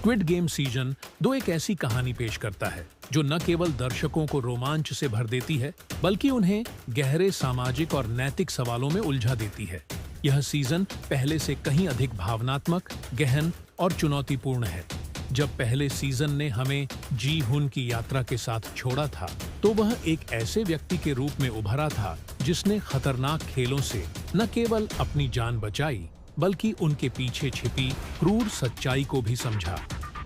Squid game season 2 एक ऐसी कहानी पेश करता है जो न केवल दर्शकों को रोमांच से भर देती है बल्कि उन्हें गहरे सामाजिक और नैतिक सवालों में उलझा देती है। यह सीजन पहले से कहीं अधिक भावनात्मक, गहन और चुनौतीपूर्ण है। जब पहले सीजन ने हमें जी हुन की यात्रा के साथ छोड़ा था तो वह एक ऐसे व्यक्ति के रूप में उभरा था जिसने खतरनाक खेलों से न केवल अपनी जान बचाई बल्कि उनके पीछे छिपी क्रूर सच्चाई को भी समझा।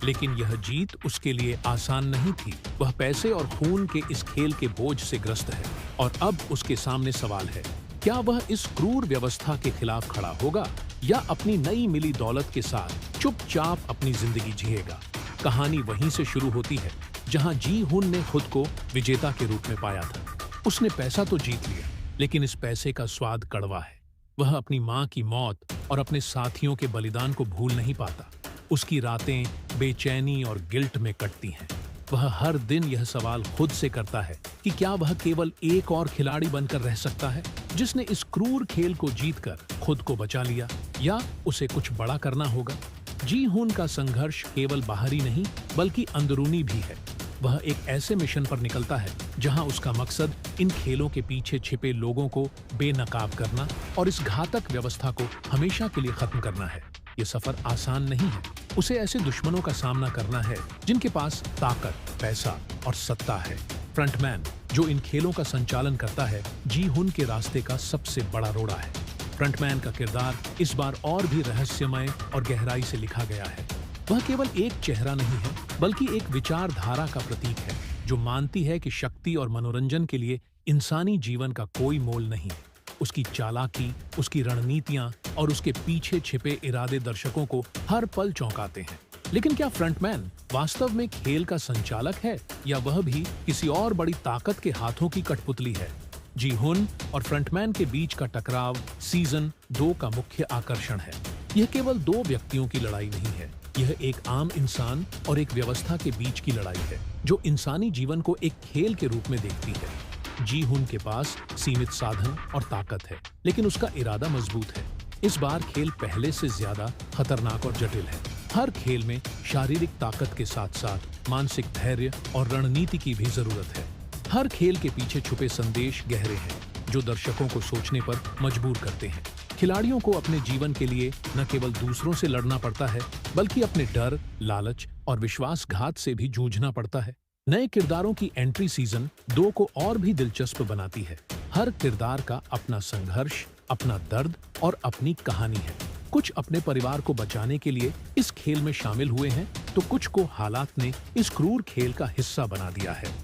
लेकिन यह जीत उसके लिए आसान नहीं थी। वह पैसे और खून के इस खेल के बोझ से ग्रस्त है और अब उसके सामने सवाल है, क्या वह इस क्रूर व्यवस्था के खिलाफ खड़ा होगा या अपनी नई मिली दौलत के साथ चुपचाप अपनी जिंदगी जिएगा। कहानी वहीं से शुरू होती है जहां जी हुन ने खुद को विजेता के रूप में पाया था। उसने पैसा तो जीत लिया, लेकिन इस पैसे का स्वाद कड़वा है। वह अपनी मां की मौत और अपने साथियों के बलिदान को भूल नहीं पाता। उसकी रातें बेचैनी और गिल्ट में कटती हैं। वह हर दिन यह सवाल खुद से करता है कि क्या वह केवल एक और खिलाड़ी बनकर रह सकता है जिसने इस क्रूर खेल को जीतकर खुद को बचा लिया, या उसे कुछ बड़ा करना होगा। जी हुन का संघर्ष केवल बाहरी नहीं बल्कि अंदरूनी भी है। वह एक ऐसे मिशन पर निकलता है जहां उसका मकसद इन खेलों के पीछे छिपे लोगों को बेनकाब करना और इस घातक व्यवस्था को हमेशा के लिए खत्म करना है। ये सफर आसान नहीं है। उसे ऐसे दुश्मनों का सामना करना है जिनके पास ताकत, पैसा और सत्ता है। फ्रंटमैन, जो इन खेलों का संचालन करता है, जी हुन के रास्ते का सबसे बड़ा रोड़ा है। फ्रंटमैन का किरदार इस बार और भी रहस्यमय और गहराई से लिखा गया है। वह केवल एक चेहरा नहीं है बल्कि एक विचारधारा का प्रतीक है जो मानती है कि शक्ति और मनोरंजन के लिए इंसानी जीवन का कोई मोल नहीं। उसकी चालाकी, उसकी रणनीतियां और उसके पीछे छिपे इरादे दर्शकों को हर पल चौंकाते हैं। लेकिन क्या फ्रंटमैन वास्तव में खेल का संचालक है या वह भी किसी और बड़ी ताकत के हाथों की कठपुतली है? जी हुन और फ्रंटमैन के बीच का टकराव सीजन 2 का मुख्य आकर्षण है। यह केवल दो व्यक्तियों की लड़ाई नहीं है, यह एक आम इंसान और एक व्यवस्था के बीच की लड़ाई है जो इंसानी जीवन को एक खेल के रूप में देखती है। जी हुन के पास सीमित साधन और ताकत है, लेकिन उसका इरादा मजबूत है। इस बार खेल पहले से ज्यादा खतरनाक और जटिल है। हर खेल में शारीरिक ताकत के साथ साथ मानसिक धैर्य और रणनीति की भी जरूरत है। हर खेल के पीछे छुपे संदेश गहरे हैं जो दर्शकों को सोचने पर मजबूर करते हैं। खिलाड़ियों को अपने जीवन के लिए न केवल दूसरों से लड़ना पड़ता है बल्कि अपने डर, लालच और विश्वासघात से भी जूझना पड़ता है। नए किरदारों की एंट्री सीजन 2 को और भी दिलचस्प बनाती है। हर किरदार का अपना संघर्ष, अपना दर्द और अपनी कहानी है। कुछ अपने परिवार को बचाने के लिए इस खेल में शामिल हुए हैं तो कुछ को हालात ने इस क्रूर खेल का हिस्सा बना दिया है।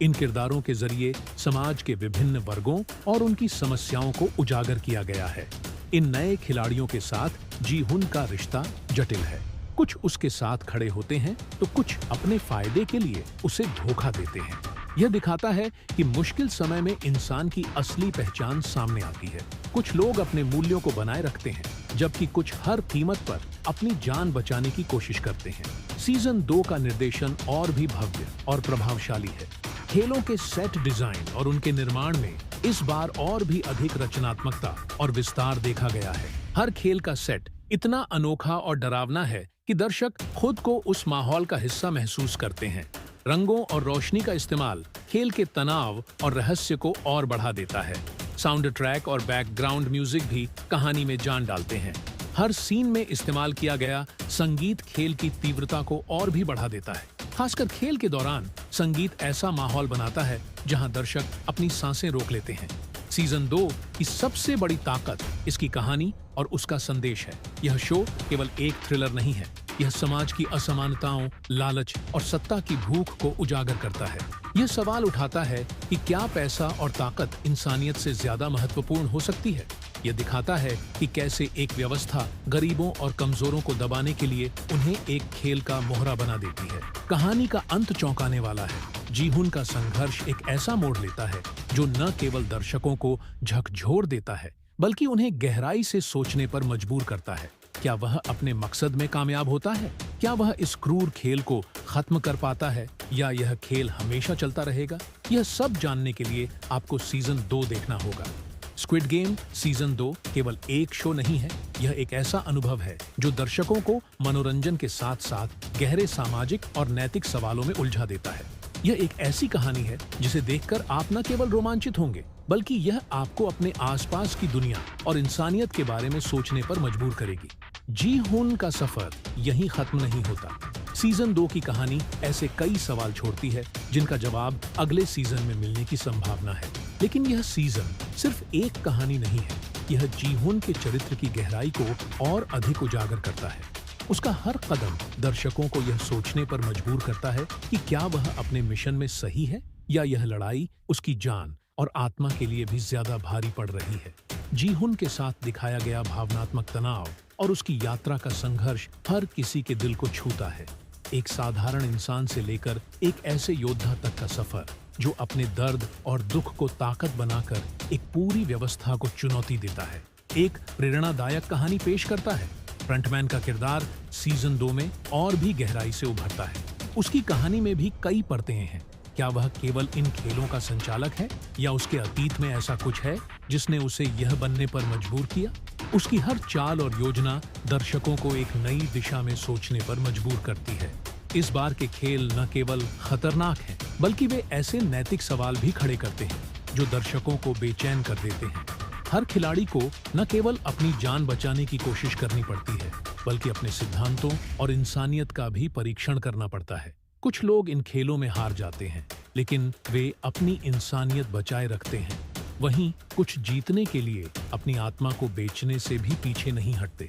इन किरदारों के जरिए समाज के विभिन्न वर्गों और उनकी समस्याओं को उजागर किया गया है। इन नए खिलाड़ियों के साथ जी हुन का रिश्ता जटिल है। कुछ उसके साथ खड़े होते हैं तो कुछ अपने फायदे के लिए उसे धोखा देते हैं। यह दिखाता है कि मुश्किल समय में इंसान की असली पहचान सामने आती है। कुछ लोग अपने मूल्यों को बनाए रखते हैं जबकि कुछ हर कीमत पर अपनी जान बचाने की कोशिश करते हैं। सीजन 2 का निर्देशन और भी भव्य और प्रभावशाली है। खेलों के सेट डिजाइन और उनके निर्माण में इस बार और भी अधिक रचनात्मकता और विस्तार देखा गया है। हर खेल का सेट इतना अनोखा और डरावना है कि दर्शक खुद को उस माहौल का हिस्सा महसूस करते हैं। रंगों और रोशनी का इस्तेमाल खेल के तनाव और रहस्य को और बढ़ा देता है। साउंड ट्रैक और बैकग्राउंड म्यूजिक भी कहानी में जान डालते हैं। हर सीन में इस्तेमाल किया गया संगीत खेल की तीव्रता को और भी बढ़ा देता है। खासकर खेल के दौरान संगीत ऐसा माहौल बनाता है जहां दर्शक अपनी सांसें रोक लेते हैं। सीजन 2 की सबसे बड़ी ताकत इसकी कहानी और उसका संदेश है। यह शो केवल एक थ्रिलर नहीं है, यह समाज की असमानताओं, लालच और सत्ता की भूख को उजागर करता है। यह सवाल उठाता है कि क्या पैसा और ताकत इंसानियत से ज्यादा महत्वपूर्ण हो सकती है। यह दिखाता है कि कैसे एक व्यवस्था गरीबों और कमजोरों को दबाने के लिए उन्हें एक खेल का मोहरा बना देती है। कहानी का अंत चौंकाने वाला है। जी हुन का संघर्ष एक ऐसा मोड़ लेता है जो न केवल दर्शकों को झकझोर देता है बल्कि उन्हें गहराई से सोचने पर मजबूर करता है। क्या वह अपने मकसद में कामयाब होता है? क्या वह इस क्रूर खेल को खत्म कर पाता है या यह खेल हमेशा चलता रहेगा? यह सब जानने के लिए आपको सीजन 2 देखना होगा। स्क्विड गेम सीजन 2 केवल एक शो नहीं है, यह एक ऐसा अनुभव है जो दर्शकों को मनोरंजन के साथ साथ गहरे सामाजिक और नैतिक सवालों में उलझा देता है। यह एक ऐसी कहानी है जिसे देखकर आप न केवल रोमांचित होंगे, बल्कि यह आपको अपने आसपास की दुनिया और इंसानियत के बारे में सोचने पर मजबूर करेगी। जी हुन का सफर यहीं खत्म नहीं होता। सीजन 2 की कहानी ऐसे कई सवाल छोड़ती है जिनका जवाब अगले सीजन में मिलने की संभावना है। लेकिन यह सीजन सिर्फ एक कहानी नहीं है, यह जी हुन के चरित्र की गहराई को और अधिक उजागर करता है। उसका हर कदम दर्शकों को यह सोचने पर मजबूर करता है कि क्या वह अपने मिशन में सही है या यह लड़ाई उसकी जान और आत्मा के लिए भी ज्यादा भारी पड़ रही है। जी हुन के साथ दिखाया गया भावनात्मक तनाव और उसकी यात्रा का संघर्ष हर किसी के दिल को छूता है। एक साधारण इंसान से लेकर एक ऐसे योद्धा तक का सफर जो अपने दर्द और दुख को ताकत बनाकर एक पूरी व्यवस्था को चुनौती देता है, एक प्रेरणादायक कहानी पेश करता है। फ्रंटमैन का किरदार सीजन 2 में और भी गहराई से उभरता है। उसकी कहानी में भी कई परतें हैं। क्या वह केवल इन खेलों का संचालक है या उसके अतीत में ऐसा कुछ है जिसने उसे यह बनने पर मजबूर किया? उसकी हर चाल और योजना दर्शकों को एक नई दिशा में सोचने पर मजबूर करती है। इस बार के खेल न केवल खतरनाक हैं, बल्कि वे ऐसे नैतिक सवाल भी खड़े करते हैं जो दर्शकों को बेचैन कर देते हैं। हर खिलाड़ी को न केवल अपनी जान बचाने की कोशिश करनी पड़ती है, बल्कि अपने सिद्धांतों और इंसानियत का भी परीक्षण करना पड़ता है। कुछ लोग इन खेलों में हार जाते हैं, लेकिन वे अपनी इंसानियत बचाए रखते हैं। वहीं कुछ जीतने के लिए अपनी आत्मा को बेचने से भी पीछे नहीं हटते।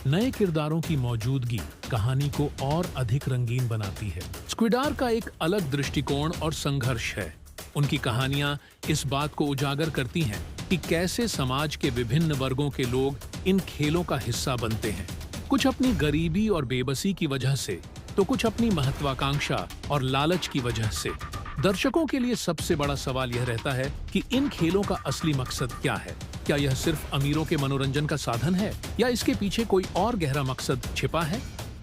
नए किरदारों की मौजूदगी कहानी को और अधिक रंगीन बनाती है। स्क्विडार का एक अलग दृष्टिकोण और संघर्ष है। उनकी कहानियां इस बात को उजागर करती हैं कि कैसे समाज के विभिन्न वर्गों के लोग इन खेलों का हिस्सा बनते हैं। कुछ अपनी गरीबी और बेबसी की वजह से, तो कुछ अपनी महत्वाकांक्षा और लालच की वजह से। दर्शकों के लिए सबसे बड़ा सवाल यह रहता है कि इन खेलों का असली मकसद क्या है? क्या यह सिर्फ अमीरों के मनोरंजन का साधन है या इसके पीछे कोई और गहरा मकसद छिपा है?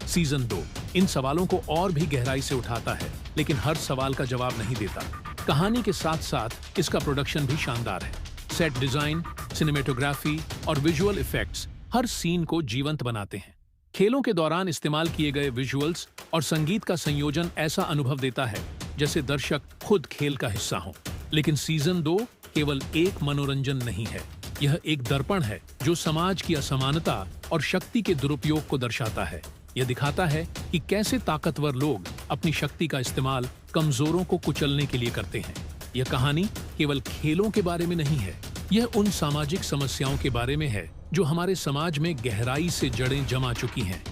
सीजन 2 इन सवालों को और भी गहराई से उठाता है, लेकिन हर सवाल का जवाब नहीं देता। कहानी के साथ साथ इसका प्रोडक्शन भी शानदार है। सेट डिजाइन, सिनेमेटोग्राफी और विजुअल इफेक्ट्स हर सीन को जीवंत बनाते हैं। खेलों के दौरान इस्तेमाल किए गए विजुअल्स और संगीत का संयोजन ऐसा अनुभव देता है जैसे दर्शक खुद खेल का हिस्सा हो। लेकिन सीजन 2 केवल एक मनोरंजन नहीं है, यह एक दर्पण है जो समाज की असमानता और शक्ति के दुरुपयोग को दर्शाता है। यह दिखाता है कि कैसे ताकतवर लोग अपनी शक्ति का इस्तेमाल कमजोरों को कुचलने के लिए करते हैं। यह कहानी केवल खेलों के बारे में नहीं है, यह उन सामाजिक समस्याओं के बारे में है जो हमारे समाज में गहराई से जड़ें जमा चुकी हैं।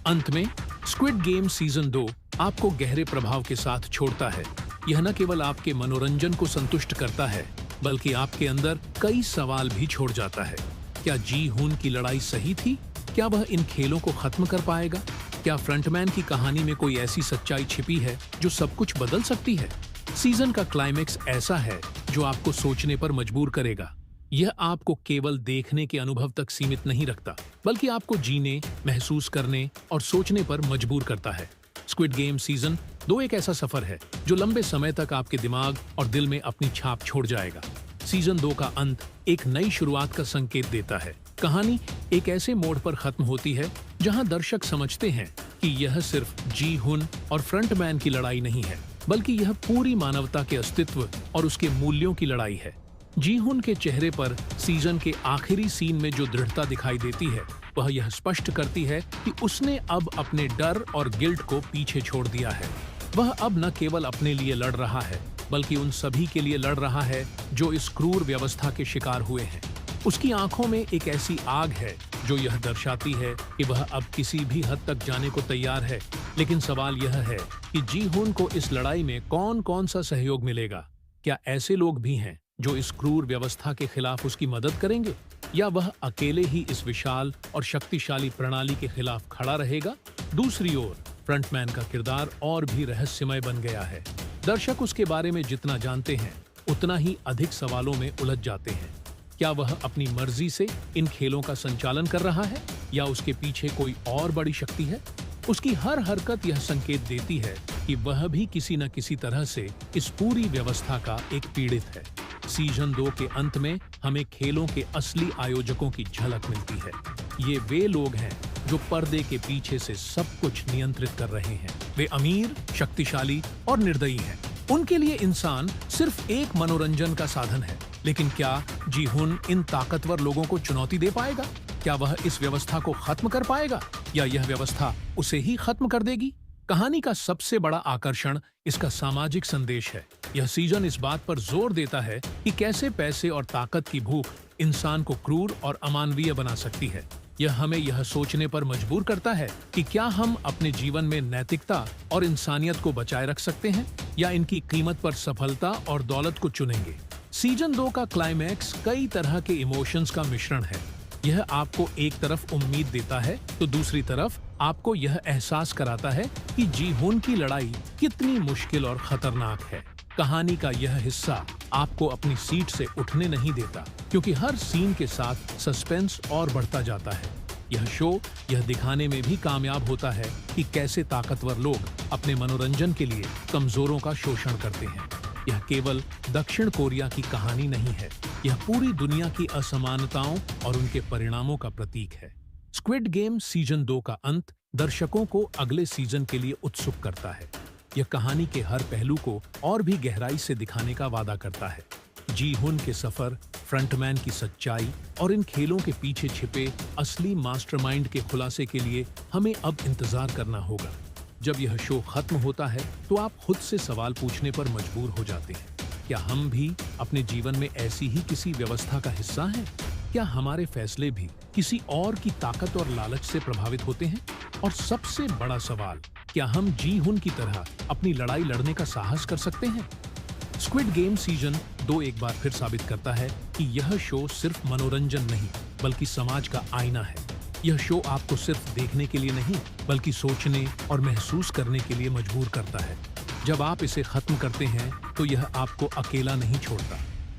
अंत में स्क्विड गेम सीजन 2 आपको गहरे प्रभाव के साथ छोड़ता है। यह न केवल आपके मनोरंजन को संतुष्ट करता है, बल्कि आपके अंदर कई सवाल भी छोड़ जाता है। क्या जी हुन की लड़ाई सही थी? क्या वह इन खेलों को खत्म कर पाएगा? क्या फ्रंटमैन की कहानी में कोई ऐसी सच्चाई छिपी है जो सब कुछ बदल सकती है? सीजन का क्लाइमेक्स ऐसा है जो आपको सोचने पर मजबूर करेगा। यह आपको केवल देखने के अनुभव तक सीमित नहीं रखता, बल्कि आपको जीने, महसूस करने और सोचने पर मजबूर करता है। स्क्विड गेम सीजन 2 एक ऐसा सफर है जो लंबे समय तक आपके दिमाग और दिल में अपनी छाप छोड़ जाएगा। सीजन 2 का अंत एक नई शुरुआत का संकेत देता है। कहानी एक ऐसे मोड़ पर खत्म होती है जहां दर्शक समझते हैं कि यह सिर्फ जी हुन और फ्रंटमैन की लड़ाई नहीं है, बल्कि यह पूरी मानवता के अस्तित्व और उसके मूल्यों की लड़ाई है। जी हुन के चेहरे पर सीजन के आखिरी सीन में जो दृढ़ता दिखाई देती है, वह यह स्पष्ट करती है कि उसने अब अपने डर और गिल्ट को पीछे छोड़ दिया है। वह अब न केवल अपने लिए लड़ रहा है, बल्कि उन सभी के लिए लड़ रहा है जो इस क्रूर व्यवस्था के शिकार हुए हैं। उसकी आंखों में एक ऐसी आग है जो यह दर्शाती है कि वह अब किसी भी हद तक जाने को तैयार है। लेकिन सवाल यह है कि जी हुन को इस लड़ाई में कौन कौन सा सहयोग मिलेगा? क्या ऐसे लोग भी हैं जो इस क्रूर व्यवस्था के खिलाफ उसकी मदद करेंगे, या वह अकेले ही इस विशाल और शक्तिशाली प्रणाली के खिलाफ खड़ा रहेगा? दूसरी ओर फ्रंटमैन का किरदार और भी रहस्यमय बन गया है। दर्शक उसके बारे में जितना जानते हैं, उतना ही अधिक सवालों में उलझ जाते हैं। क्या वह अपनी मर्जी से इन खेलों का संचालन कर रहा है, या उसके पीछे कोई और बड़ी शक्ति है? उसकी हर हरकत यह संकेत देती है कि वह भी किसी न किसी तरह से इस पूरी व्यवस्था का एक पीड़ित है। सीजन 2 के अंत में हमें खेलों के असली आयोजकों की झलक मिलती है। ये वे लोग हैं जो पर्दे के पीछे से सब कुछ नियंत्रित कर रहे हैं। वे अमीर, शक्तिशाली और निर्दयी हैं। उनके लिए इंसान सिर्फ एक मनोरंजन का साधन है। लेकिन क्या जी हुन इन ताकतवर लोगों को चुनौती दे पाएगा? क्या वह इस व्यवस्था को खत्म कर पाएगा या यह व्यवस्था उसे ही खत्म कर देगी? कहानी का सबसे बड़ा आकर्षण इसका सामाजिक संदेश है। यह सीजन इस बात पर जोर देता है कि कैसे पैसे और ताकत की भूख इंसान को क्रूर और अमानवीय बना सकती है। यह हमें यह सोचने पर मजबूर करता है कि क्या हम अपने जीवन में नैतिकता और इंसानियत को बचाए रख सकते हैं या इनकी कीमत पर सफलता और दौलत को चुनेंगे। सीजन 2 का क्लाइमैक्स कई तरह के इमोशंस का मिश्रण है। यह आपको एक तरफ उम्मीद देता है तो दूसरी तरफ आपको यह एहसास कराता है कि जी हुन की लड़ाई कितनी मुश्किल और खतरनाक है। कहानी का यह हिस्सा आपको अपनी सीट से उठने नहीं देता, क्योंकि हर सीन के साथ सस्पेंस और बढ़ता जाता है। यह शो यह दिखाने में भी कामयाब होता है कि कैसे ताकतवर लोग अपने मनोरंजन के लिए कमजोरों का शोषण करते हैं। यह केवल दक्षिण कोरिया की कहानी नहीं है, यह पूरी दुनिया की असमानताओं और उनके परिणामों का प्रतीक है। स्क्विड गेम सीजन 2 का अंत दर्शकों को अगले सीजन के लिए उत्सुक करता है। यह कहानी के हर पहलू को और भी गहराई से दिखाने का वादा करता है। जी हुन के सफर, फ्रंटमैन की सच्चाई और इन खेलों के पीछे छिपे असली मास्टरमाइंड के खुलासे के लिए हमें अब इंतजार करना होगा। जब यह शो खत्म होता है तो आप खुद से सवाल पूछने पर मजबूर हो जाते हैं। क्या हम भी अपने जीवन में ऐसी ही किसी व्यवस्था का हिस्सा हैं? क्या हमारे फैसले भी किसी और की ताकत और लालच से प्रभावित होते हैं? और सबसे बड़ा सवाल, क्या हम जी हुन की तरह अपनी लड़ाई लड़ने का साहस कर सकते हैं? स्क्विड गेम सीजन 2 एक बार फिर साबित करता है कि यह शो सिर्फ मनोरंजन नहीं बल्कि समाज का आईना है। यह शो आपको सिर्फ देखने के लिए नहीं बल्कि सोचने और महसूस करने के लिए मजबूर करता है। जब आप इसे खत्म करते हैं तो यह आपको अकेला नहीं छोड़ता,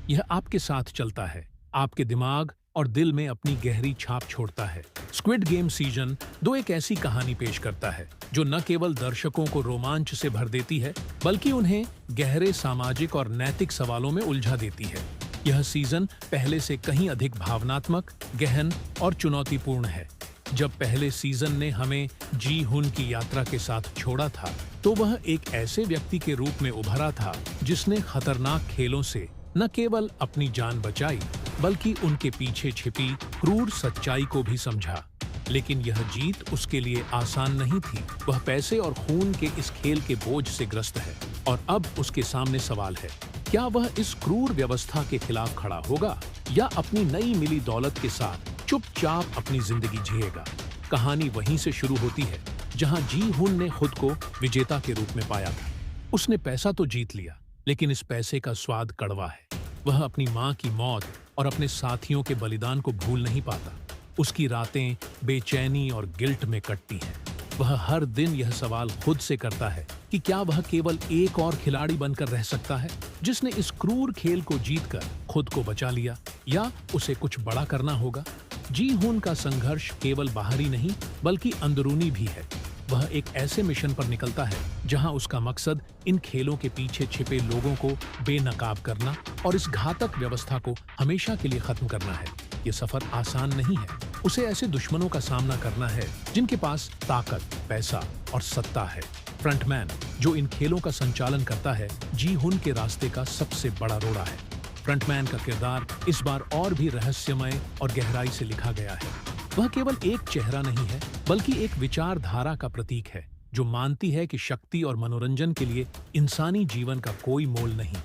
यह आपके साथ चलता है, आपके दिमाग और दिल में अपनी गहरी छाप छोड़ता है। स्क्विड गेम सीजन 2 एक ऐसी कहानी पेश करता है जो न केवल दर्शकों को रोमांच से भर देती है बल्कि उन्हें गहरे सामाजिक और नैतिक सवालों में उलझा देती है। यह सीजन पहले से कहीं अधिक भावनात्मक, गहन और चुनौतीपूर्ण है। जब पहले सीजन ने हमें जी हुन की यात्रा के साथ छोड़ा था तो वह एक ऐसे व्यक्ति के रूप में उभरा था जिसने खतरनाक खेलों से न केवल अपनी जान बचाई बल्कि उनके पीछे छिपी क्रूर सच्चाई को भी समझा। लेकिन यह जीत उसके लिए आसान नहीं थी। वह पैसे और खून के इस खेल के बोझ से ग्रस्त है और अब उसके सामने सवाल है, क्या वह इस क्रूर व्यवस्था के खिलाफ खड़ा होगा या अपनी नई मिली दौलत के साथ चुपचाप अपनी जिंदगी जिएगा? कहानी वहीं से शुरू होती है जहां जी हुन ने खुद को विजेता के रूप में पाया था। उसने पैसा तो जीत लिया, लेकिन इस पैसे का स्वाद कड़वा है। वह अपनी मां की मौत और अपने साथियों के बलिदान को भूल नहीं पाता। उसकी रातें बेचैनी और गिल्ट में कटती हैं। वह हर दिन यह सवाल खुद से करता है कि क्या वह केवल एक और खिलाड़ी बनकर रह सकता है जिसने इस क्रूर खेल को जीतकर खुद को बचा लिया, या उसे कुछ बड़ा करना होगा। जी हुन का संघर्ष केवल बाहरी नहीं बल्कि अंदरूनी भी है। वह एक ऐसे मिशन पर निकलता है जहां उसका मकसद इन खेलों के पीछे छिपे लोगों को बेनकाब करना और इस घातक व्यवस्था को हमेशा के लिए खत्म करना है। ये सफर आसान नहीं है। उसे ऐसे दुश्मनों का सामना करना है जिनके पास ताकत, पैसा और सत्ता है। फ्रंटमैन, जो इन खेलों का संचालन करता है, जी हुन के रास्ते का सबसे बड़ा रोड़ा है। फ्रंटमैन का किरदार इस बार और भी रहस्यमय और गहराई से लिखा गया है। वह केवल एक चेहरा नहीं है बल्कि एक विचारधारा का प्रतीक है जो मानती है कि शक्ति और मनोरंजन के लिए इंसानी जीवन का कोई मोल नहीं।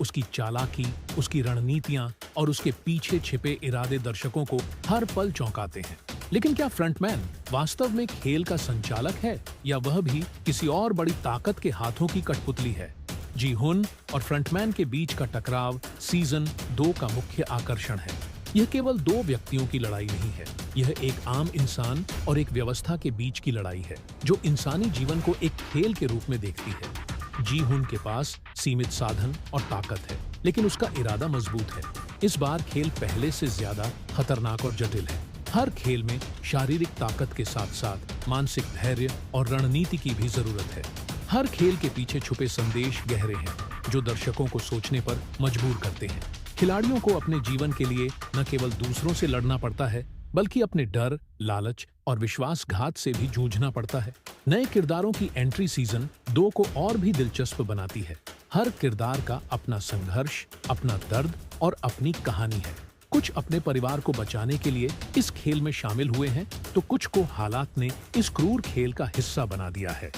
उसकी चालाकी, उसकी रणनीतियां और उसके पीछे छिपे इरादे दर्शकों को हर पल चौंकाते हैं। लेकिन क्या फ्रंटमैन वास्तव में खेल का संचालक है या वह भी किसी और बड़ी ताकत के हाथों की कठपुतली है? जी हुन और फ्रंटमैन के बीच का टकराव सीजन 2 का मुख्य आकर्षण है। यह केवल दो व्यक्तियों की लड़ाई नहीं है, यह एक आम इंसान और एक व्यवस्था के बीच की लड़ाई है जो इंसानी जीवन को एक खेल के रूप में देखती है। जी हुन के पास सीमित साधन और ताकत है, लेकिन उसका इरादा मजबूत है। इस बार खेल पहले से ज्यादा खतरनाक और जटिल है। हर खेल में शारीरिक ताकत के साथ साथ मानसिक धैर्य और रणनीति की भी जरूरत है। हर खेल के पीछे छुपे संदेश गहरे हैं जो दर्शकों को सोचने पर मजबूर करते हैं। खिलाड़ियों को अपने जीवन के लिए न केवल दूसरों से लड़ना पड़ता है, बल्कि अपने डर, लालच और विश्वासघात से भी जूझना पड़ता है। नए किरदारों की एंट्री सीजन 2 को और भी दिलचस्प बनाती है। हर किरदार का अपना संघर्ष, अपना दर्द और अपनी कहानी है। कुछ अपने परिवार को बचाने के लिए इस खेल में शामिल हुए हैं, तो कुछ को हालात ने इस क्रूर खेल का हिस्सा बना दिया है।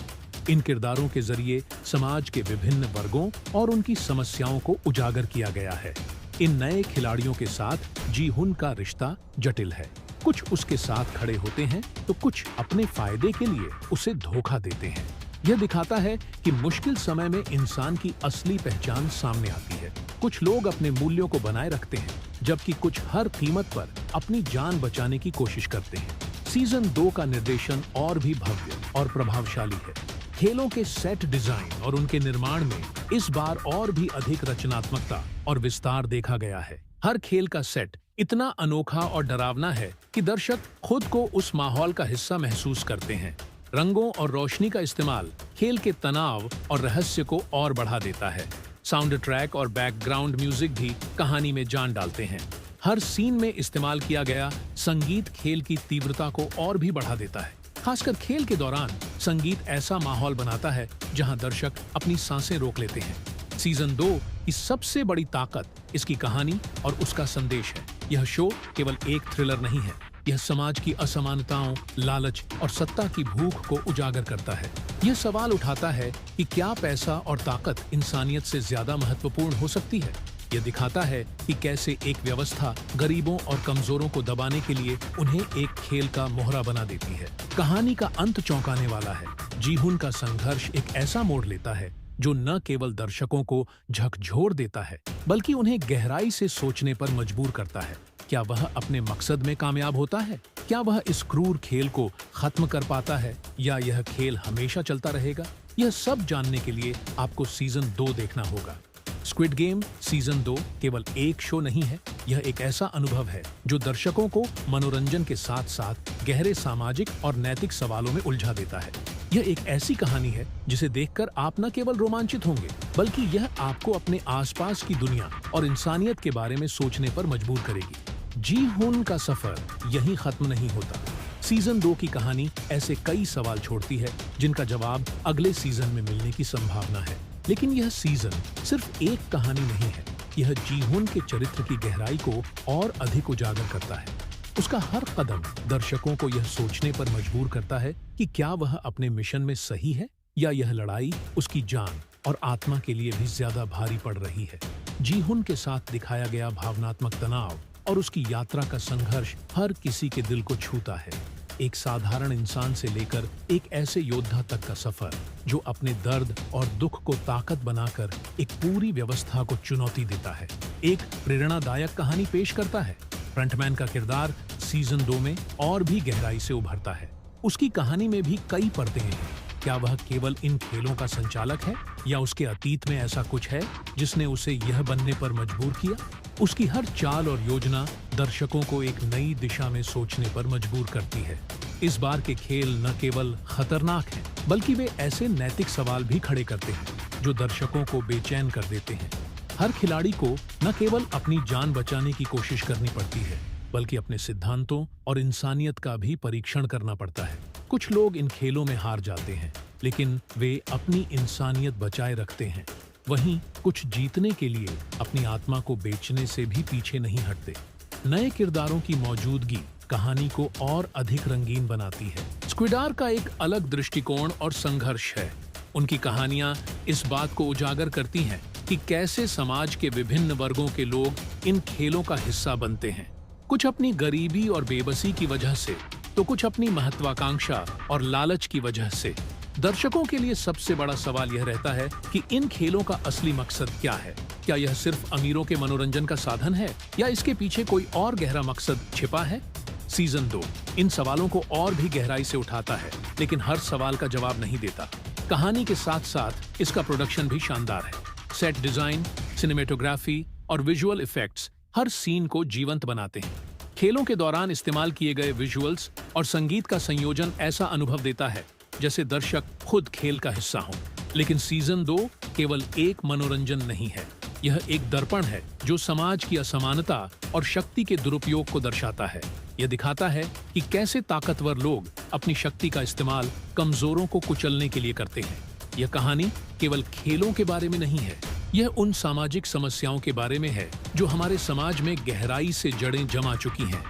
इन किरदारों के जरिए समाज के विभिन्न वर्गों और उनकी समस्याओं को उजागर किया गया है। इन नए खिलाड़ियों के साथ जी हुन का रिश्ता जटिल है। कुछ उसके साथ खड़े होते हैं, तो कुछ अपने फायदे के लिए उसे धोखा देते हैं। यह दिखाता है कि मुश्किल समय में इंसान की असली पहचान सामने आती है। कुछ लोग अपने मूल्यों को बनाए रखते हैं, जबकि कुछ हर कीमत पर अपनी जान बचाने की कोशिश करते हैं। सीजन 2 का निर्देशन और भी भव्य और प्रभावशाली है। खेलों के सेट डिजाइन और उनके निर्माण में इस बार और भी अधिक रचनात्मकता और विस्तार देखा गया है। हर खेल का सेट इतना अनोखा और डरावना है कि दर्शक खुद को उस माहौल का हिस्सा महसूस करते हैं। रंगों और रोशनी का इस्तेमाल खेल के तनाव और रहस्य को और बढ़ा देता है। साउंड ट्रैक और बैकग्राउंड म्यूजिक भी कहानी में जान डालते हैं। हर सीन में इस्तेमाल किया गया संगीत खेल की तीव्रता को और भी बढ़ा देता है। खासकर खेल के दौरान संगीत ऐसा माहौल बनाता है जहां दर्शक अपनी सांसें रोक लेते हैं। सीजन 2 की सबसे बड़ी ताकत इसकी कहानी और उसका संदेश है। यह शो केवल एक थ्रिलर नहीं है, यह समाज की असमानताओं, लालच और सत्ता की भूख को उजागर करता है। यह सवाल उठाता है कि क्या पैसा और ताकत इंसानियत से ज्यादा महत्वपूर्ण हो सकती है। यह दिखाता है कि कैसे एक व्यवस्था गरीबों और कमजोरों को दबाने के लिए उन्हें एक खेल का मोहरा बना देती है। कहानी का अंत चौंकाने वाला है। जी हुन का संघर्ष एक ऐसा मोड़ लेता है जो न केवल दर्शकों को झकझोर देता है, बल्कि उन्हें गहराई से सोचने पर मजबूर करता है। क्या वह अपने मकसद में कामयाब होता है? क्या वह इस क्रूर खेल को खत्म कर पाता है, या यह खेल हमेशा चलता रहेगा? यह सब जानने के लिए आपको सीजन 2 देखना होगा। स्क्विड गेम सीजन 2 केवल एक शो नहीं है, यह एक ऐसा अनुभव है जो दर्शकों को मनोरंजन के साथ साथ गहरे सामाजिक और नैतिक सवालों में उलझा देता है। यह एक ऐसी कहानी है जिसे देखकर आप न केवल रोमांचित होंगे, बल्कि यह आपको अपने आसपास की दुनिया और इंसानियत के बारे में सोचने पर मजबूर करेगी। जी हुन का सफर यहीं खत्म नहीं होता। सीजन 2 की कहानी ऐसे कई सवाल छोड़ती है जिनका जवाब अगले सीजन में मिलने की संभावना है। लेकिन यह सीजन सिर्फ एक कहानी नहीं है, यह जी हुन के चरित्र की गहराई को और अधिक उजागर करता है। उसका हर कदम दर्शकों को यह सोचने पर मजबूर करता है कि क्या वह अपने मिशन में सही है, या यह लड़ाई उसकी जान और आत्मा के लिए भी ज्यादा भारी पड़ रही है। जी हुन के साथ दिखाया गया भावनात्मक तनाव और उसकी यात्रा का संघर्ष हर किसी के दिल को छूता है। एक साधारण इंसान से लेकर एक ऐसे योद्धा तक का सफर जो अपने दर्द और दुख को ताकत बनाकर एक पूरी व्यवस्था को चुनौती देता है, एक प्रेरणादायक कहानी पेश करता है। फ्रंटमैन का किरदार सीजन 2 में और भी गहराई से उभरता है। उसकी कहानी में भी कई परतें हैं। क्या वह केवल इन खेलों का संचालक है, या उसके अतीत में ऐसा कुछ है जिसने उसे यह बनने पर मजबूर किया? उसकी हर चाल और योजना दर्शकों को एक नई दिशा में सोचने पर मजबूर करती है। इस बार के खेल न केवल खतरनाक हैं, बल्कि वे ऐसे नैतिक सवाल भी खड़े करते हैं जो दर्शकों को बेचैन कर देते हैं। हर खिलाड़ी को न केवल अपनी जान बचाने की कोशिश करनी पड़ती है, बल्कि अपने सिद्धांतों और इंसानियत का भी परीक्षण करना पड़ता है। कुछ लोग इन खेलों में हार जाते हैं, लेकिन वे अपनी इंसानियत बचाए रखते हैं। वहीं कुछ जीतने के लिए अपनी आत्मा को बेचने से भी पीछे नहीं हटते। नए किरदारों की मौजूदगी कहानी को और अधिक रंगीन बनाती है। स्क्विडार का एक अलग दृष्टिकोण और संघर्ष है। उनकी कहानियां इस बात को उजागर करती हैं कि कैसे समाज के विभिन्न वर्गों के लोग इन खेलों का हिस्सा बनते हैं। कुछ अपनी गरीबी और बेबसी की वजह से, तो कुछ अपनी महत्वाकांक्षा और लालच की वजह से। दर्शकों के लिए सबसे बड़ा सवाल यह रहता है कि इन खेलों का असली मकसद क्या है। क्या यह सिर्फ अमीरों के मनोरंजन का साधन है, या इसके पीछे कोई और गहरा मकसद छिपा है? सीजन 2 इन सवालों को और भी गहराई से उठाता है, लेकिन हर सवाल का जवाब नहीं देता। कहानी के साथ साथ इसका प्रोडक्शन भी शानदार है। सेट डिजाइन, सिनेमेटोग्राफी और विजुअल इफेक्ट्स हर सीन को जीवंत बनाते हैं। खेलों के दौरान इस्तेमाल किए गए विजुअल्स और संगीत का संयोजन ऐसा अनुभव देता है जैसे दर्शक खुद खेल का हिस्सा हों। लेकिन सीजन 2 केवल एक मनोरंजन नहीं है, यह एक दर्पण है जो समाज की असमानता और शक्ति के दुरुपयोग को दर्शाता है। यह दिखाता है कि कैसे ताकतवर लोग अपनी शक्ति का इस्तेमाल कमजोरों को कुचलने के लिए करते हैं। यह कहानी केवल खेलों के बारे में नहीं है, यह उन सामाजिक समस्याओं के बारे में है जो हमारे समाज में गहराई से जड़ें जमा चुकी हैं।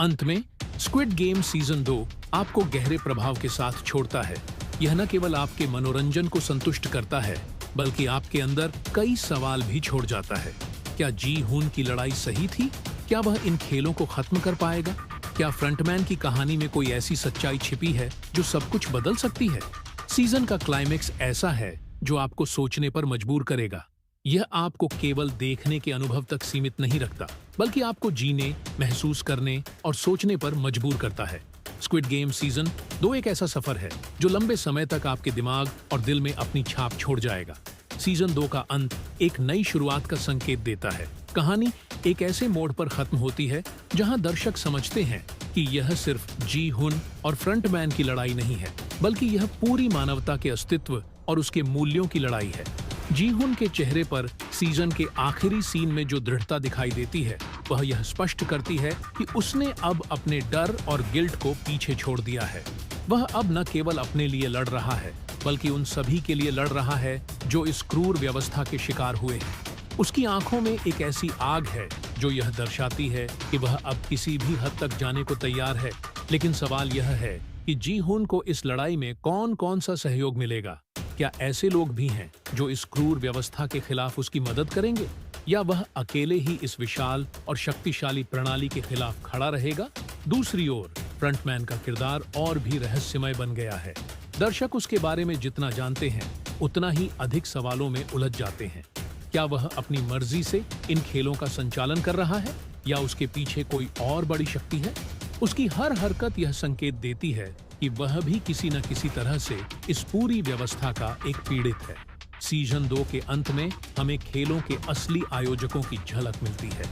अंत में स्क्विड गेम सीजन 2 आपको गहरे प्रभाव के साथ छोड़ता है। यह न केवल आपके मनोरंजन को संतुष्ट करता है, बल्कि आपके अंदर कई सवाल भी छोड़ जाता है। क्या जी हुन की लड़ाई सही थी? क्या वह इन खेलों को खत्म कर पाएगा? क्या फ्रंटमैन की कहानी में कोई ऐसी सच्चाई छिपी है जो सब कुछ बदल सकती है? सीजन का क्लाइमेक्स ऐसा है जो आपको सोचने पर मजबूर करेगा। यह आपको केवल देखने के अनुभव तक सीमित नहीं रखता, बल्कि आपको जीने, महसूस करने और सोचने पर मजबूर करता है। स्क्विड गेम सीजन 2 एक ऐसा सफर है जो लंबे समय तक आपके दिमाग और दिल में अपनी छाप छोड़ जाएगा। सीजन 2 का अंत एक नई शुरुआत का संकेत देता है। कहानी एक ऐसे मोड़ पर खत्म होती है जहां दर्शक समझते हैं कि यह सिर्फ जी हुन और फ्रंटमैन की लड़ाई नहीं है, बल्कि यह पूरी मानवता के अस्तित्व और उसके मूल्यों की लड़ाई है। जी हुन के चेहरे पर सीजन के आखिरी सीन में जो दृढ़ता दिखाई देती है, वह यह स्पष्ट करती है कि उसने अब अपने डर और गिल्ट को पीछे छोड़ दिया है। वह अब न केवल अपने लिए लड़ रहा है, बल्कि उन सभी के लिए लड़ रहा है जो इस क्रूर व्यवस्था के शिकार हुए हैं। उसकी आंखों में एक ऐसी आग है जो यह दर्शाती है कि वह अब किसी भी हद तक जाने को तैयार है। लेकिन सवाल यह है कि जी हुन को इस लड़ाई में कौन कौन सा सहयोग मिलेगा? क्या ऐसे लोग भी हैं जो इस क्रूर व्यवस्था के खिलाफ उसकी मदद करेंगे, या वह अकेले ही इस विशाल और शक्तिशाली प्रणाली के खिलाफ खड़ा रहेगा? दूसरी ओर फ्रंटमैन का किरदार और भी रहस्यमय बन गया है। दर्शक उसके बारे में जितना जानते हैं, उतना ही अधिक सवालों में उलझ जाते हैं। क्या वह अपनी मर्जी से इन खेलों का संचालन कर रहा है, या उसके पीछे कोई और बड़ी शक्ति है? उसकी हर हरकत यह संकेत देती है कि वह भी किसी न किसी तरह से इस पूरी व्यवस्था का एक पीड़ित है। सीजन 2 के अंत में हमें खेलों के असली आयोजकों की झलक मिलती है।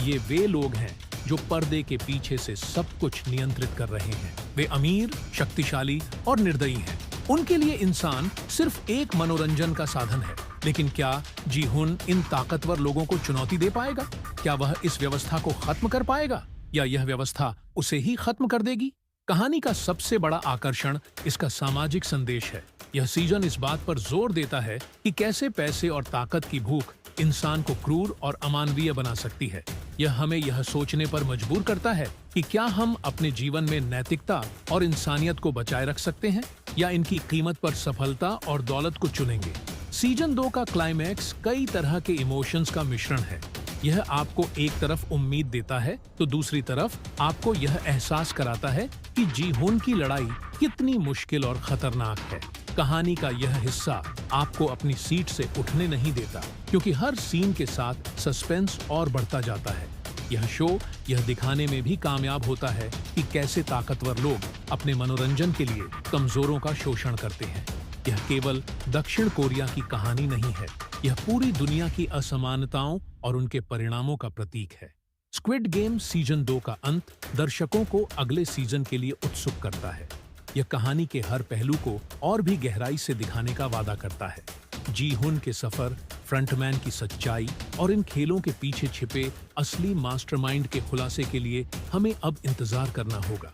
ये वे लोग हैं जो पर्दे के पीछे से सब कुछ नियंत्रित कर रहे हैं। वे अमीर, शक्तिशाली और निर्दयी हैं। उनके लिए इंसान सिर्फ एक मनोरंजन का साधन है। लेकिन क्या जी हुन इन ताकतवर लोगों को चुनौती दे पाएगा? क्या वह इस व्यवस्था को खत्म कर पाएगा, या यह व्यवस्था उसे ही खत्म कर देगी? कहानी का सबसे बड़ा आकर्षण इसका सामाजिक संदेश है। यह सीजन इस बात पर जोर देता है कि कैसे पैसे और ताकत की भूख इंसान को क्रूर और अमानवीय बना सकती है। यह हमें यह सोचने पर मजबूर करता है कि क्या हम अपने जीवन में नैतिकता और इंसानियत को बचाए रख सकते हैं, या इनकी कीमत पर सफलता और दौलत को चुनेंगे। सीजन 2 का क्लाइमैक्स कई तरह के इमोशंस का मिश्रण है। यह आपको एक तरफ उम्मीद देता है तो दूसरी तरफ आपको यह एहसास कराता है कि जी हुन की लड़ाई कितनी मुश्किल और खतरनाक है। कहानी का यह हिस्सा आपको अपनी सीट से उठने नहीं देता, क्योंकि हर सीन के साथ सस्पेंस और बढ़ता जाता है। यह शो यह दिखाने में भी कामयाब होता है कि कैसे ताकतवर लोग अपने मनोरंजन के लिए कमजोरों का शोषण करते हैं। यह केवल दक्षिण कोरिया की कहानी नहीं है, यह पूरी दुनिया की असमानताओं और उनके परिणामों का प्रतीक है। स्क्विड गेम सीजन 2 का अंत दर्शकों को अगले सीजन के लिए उत्सुक करता है। यह कहानी के हर पहलू को और भी गहराई से दिखाने का वादा करता है। जी हुन के सफर, फ्रंटमैन की सच्चाई और इन खेलों के पीछे छिपे असली मास्टरमाइंड के खुलासे के लिए हमें अब इंतजार करना होगा।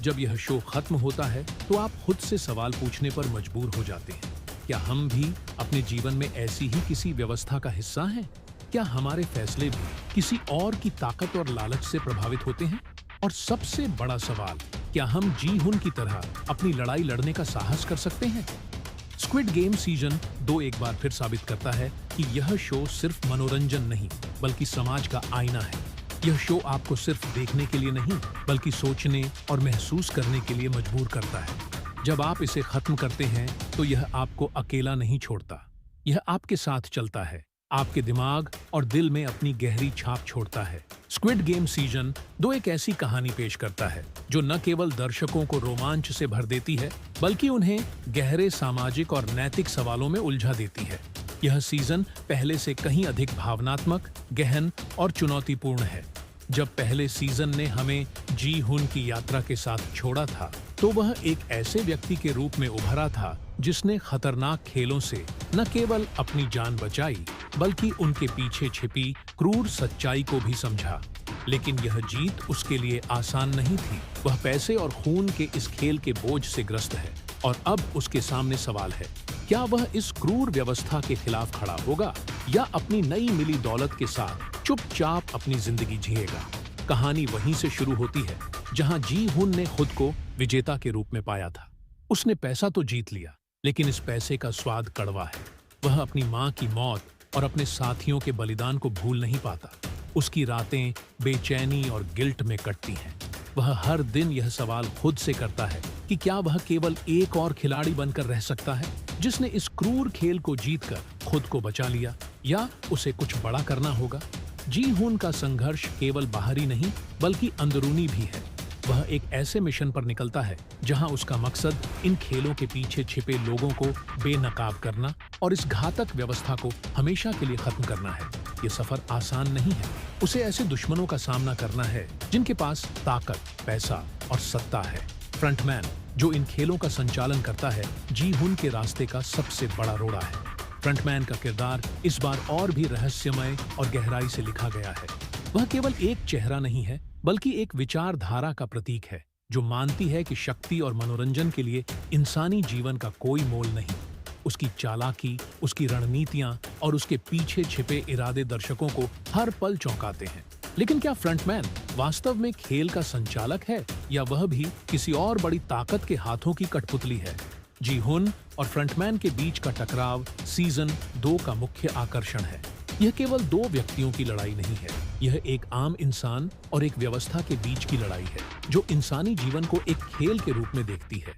जब यह शो खत्म होता है तो आप खुद से सवाल पूछने पर मजबूर हो जाते हैं। क्या हम भी अपने जीवन में ऐसी ही किसी व्यवस्था का हिस्सा हैं? क्या हमारे फैसले भी किसी और की ताकत और लालच से प्रभावित होते हैं? और सबसे बड़ा सवाल, क्या हम जी हुन की तरह अपनी लड़ाई लड़ने का साहस कर सकते हैं? स्क्विड गेम सीजन 2 एक बार फिर साबित करता है कि यह शो सिर्फ मनोरंजन नहीं, बल्कि समाज का आईना है। यह शो आपको सिर्फ देखने के लिए नहीं, बल्कि सोचने और महसूस करने के लिए मजबूर करता है। जब आप इसे खत्म करते हैं तो यह आपको अकेला नहीं छोड़ता, यह आपके साथ चलता है, आपके दिमाग और दिल में अपनी गहरी छाप छोड़ता है। स्क्विड गेम सीजन 2 एक ऐसी कहानी पेश करता है जो न केवल दर्शकों को रोमांच से भर देती है, बल्कि उन्हें गहरे सामाजिक और नैतिक सवालों में उलझा देती है। यह सीजन पहले से कहीं अधिक भावनात्मक, गहन और चुनौतीपूर्ण है। जब पहले सीजन ने हमें जी हुन की यात्रा के साथ छोड़ा था, तो तो वह एक ऐसे व्यक्ति के रूप में उभरा था जिसने खतरनाक खेलों से न केवल अपनी जान बचाई बल्कि उनके पीछे छिपी क्रूर सच्चाई को भी समझा। लेकिन यह जीत उसके लिए आसान नहीं थी। वह पैसे और खून के इस खेल के बोझ से ग्रस्त है और अब उसके सामने सवाल है, क्या वह इस क्रूर व्यवस्था के खिलाफ खड़ा होगा या अपनी नई मिली दौलत के साथ चुपचाप अपनी जिंदगी जिएगा। कहानी वहीं से शुरू होती है जहां जी हुन ने खुद को विजेता के रूप में पाया था। उसने पैसा तो जीत लिया, लेकिन इस पैसे का स्वाद कड़वा है। वह अपनी मां की मौत और अपने साथियों के बलिदान को भूल नहीं पाता। उसकी रातें बेचैनी और गिल्ट में कटती हैं। वह हर दिन यह सवाल खुद से करता है कि क्या वह केवल एक और खिलाड़ी बनकर रह सकता है जिसने इस क्रूर खेल को जीतकर खुद को बचा लिया, या उसे कुछ बड़ा करना होगा। जी हुन का संघर्ष केवल बाहरी नहीं बल्कि अंदरूनी भी है। वह एक ऐसे मिशन पर निकलता है जहां उसका मकसद इन खेलों के पीछे छिपे लोगों को बेनकाब करना और इस घातक व्यवस्था को हमेशा के लिए खत्म करना है। ये सफर आसान नहीं है। उसे ऐसे दुश्मनों का सामना करना है जिनके पास ताकत, पैसा और सत्ता है। फ्रंटमैन, जो इन खेलों का संचालन करता है, जी हुन के रास्ते का सबसे बड़ा रोड़ा है। फ्रंटमैन का किरदार इस बार और भी रहस्यमय और गहराई से लिखा गया है। वह केवल एक चेहरा नहीं है बल्कि एक विचारधारा का प्रतीक है जो मानती है कि शक्ति और मनोरंजन के लिए इंसानी जीवन का कोई मोल नहीं। उसकी चालाकी, उसकी रणनीतियां और उसके पीछे छिपे इरादे दर्शकों को हर पल चौंकाते हैं। लेकिन क्या फ्रंटमैन वास्तव में खेल का संचालक है या वह भी किसी और बड़ी ताकत के हाथों की कठपुतली है? जी हुन और फ्रंटमैन के बीच का टकराव सीजन 2 का मुख्य आकर्षण है। यह केवल दो व्यक्तियों की लड़ाई नहीं है, यह एक आम इंसान और एक व्यवस्था के बीच की लड़ाई है जो इंसानी जीवन को एक खेल के रूप में देखती है।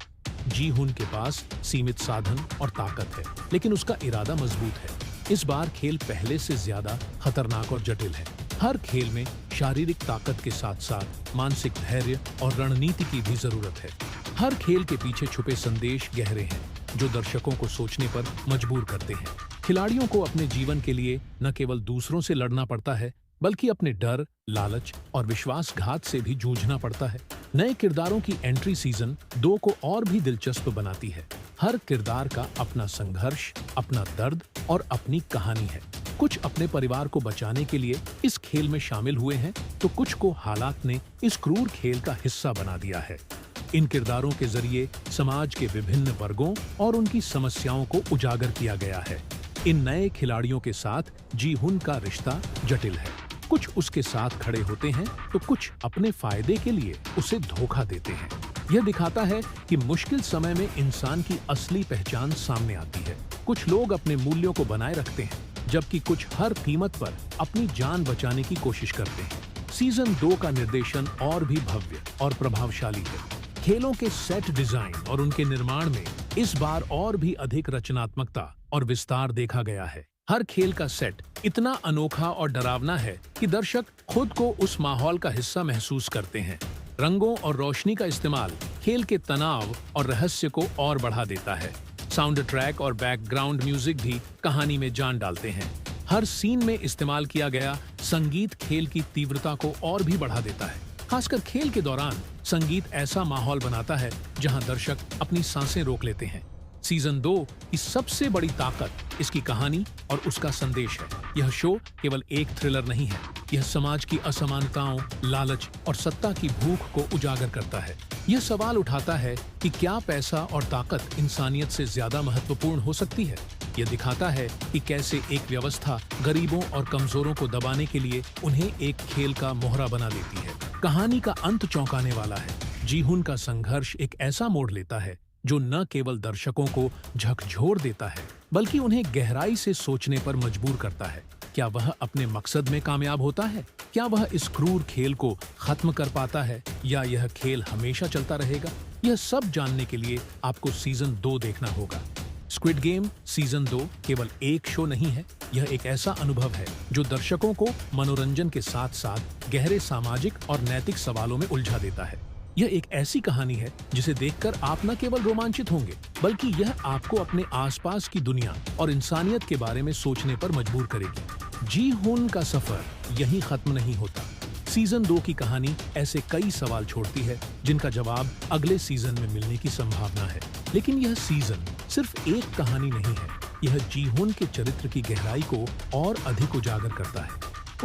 जी हुन के पास सीमित साधन और ताकत है, लेकिन उसका इरादा मजबूत है। इस बार खेल पहले से ज्यादा खतरनाक और जटिल है। हर खेल में शारीरिक ताकत के साथ साथ मानसिक धैर्य और रणनीति की भी जरूरत है। हर खेल के पीछे छुपे संदेश गहरे हैं जो दर्शकों को सोचने पर मजबूर करते हैं। खिलाड़ियों को अपने जीवन के लिए न केवल दूसरों से लड़ना पड़ता है बल्कि अपने डर, लालच और विश्वासघात से भी जूझना पड़ता है। नए किरदारों की एंट्री सीजन 2 को और भी दिलचस्प बनाती है। हर किरदार का अपना संघर्ष, अपना दर्द और अपनी कहानी है। कुछ अपने परिवार को बचाने के लिए इस खेल में शामिल हुए हैं, तो कुछ को हालात ने इस क्रूर खेल का हिस्सा बना दिया है। इन किरदारों के जरिए समाज के विभिन्न वर्गों और उनकी समस्याओं को उजागर किया गया है। इन नए खिलाड़ियों के साथ जी हुन का रिश्ता जटिल है। कुछ उसके साथ खड़े होते हैं तो कुछ अपने फायदे के लिए उसे धोखा देते हैं। यह दिखाता है कि मुश्किल समय में इंसान की असली पहचान सामने आती है। कुछ लोग अपने मूल्यों को बनाए रखते हैं, जबकि कुछ हर कीमत पर अपनी जान बचाने की कोशिश करते हैं। सीजन 2 का निर्देशन और भी भव्य और प्रभावशाली है। खेलों के सेट डिजाइन और उनके निर्माण में इस बार और भी अधिक रचनात्मकता और विस्तार देखा गया है। हर खेल का सेट इतना अनोखा और डरावना है कि दर्शक खुद को उस माहौल का हिस्सा महसूस करते हैं। रंगों और रोशनी का इस्तेमाल खेल के तनाव और रहस्य को और बढ़ा देता है। साउंड ट्रैक और बैकग्राउंड म्यूजिक भी कहानी में जान डालते हैं। हर सीन में इस्तेमाल किया गया संगीत खेल की तीव्रता को और भी बढ़ा देता है। खासकर खेल के दौरान संगीत ऐसा माहौल बनाता है जहां दर्शक अपनी सांसें रोक लेते हैं। सीजन 2 की सबसे बड़ी ताकत इसकी कहानी और उसका संदेश है। यह शो केवल एक थ्रिलर नहीं है, यह समाज की असमानताओं, लालच और सत्ता की भूख को उजागर करता है। यह सवाल उठाता है कि क्या पैसा और ताकत इंसानियत से ज्यादा महत्वपूर्ण हो सकती है। यह दिखाता है कि कैसे एक व्यवस्था गरीबों और कमजोरों को दबाने के लिए उन्हें एक खेल का मोहरा बना देती है। कहानी का अंत चौंकाने वाला है। जी हुन का संघर्ष एक ऐसा मोड़ लेता है जो न केवल दर्शकों को झकझोर देता है बल्कि उन्हें गहराई से सोचने पर मजबूर करता है। क्या वह अपने मकसद में कामयाब होता है? क्या वह इस क्रूर खेल को खत्म कर पाता है या यह खेल हमेशा चलता रहेगा? यह सब जानने के लिए आपको सीजन 2 देखना होगा। स्क्विड गेम सीजन 2 केवल एक शो नहीं है, यह एक ऐसा अनुभव है जो दर्शकों को मनोरंजन के साथ साथ गहरे सामाजिक और नैतिक सवालों में उलझा देता है। यह एक ऐसी कहानी है जिसे देखकर आप न केवल रोमांचित होंगे बल्कि यह आपको अपने आसपास की दुनिया और इंसानियत के बारे में सोचने पर मजबूर करेगी। जी हुन का सफर यहीं खत्म नहीं होता। सीजन 2 की कहानी ऐसे कई सवाल छोड़ती है जिनका जवाब अगले सीजन में मिलने की संभावना है। लेकिन यह सीजन सिर्फ एक कहानी नहीं है, यह जी-हुन के चरित्र की गहराई को और अधिक उजागर करता है।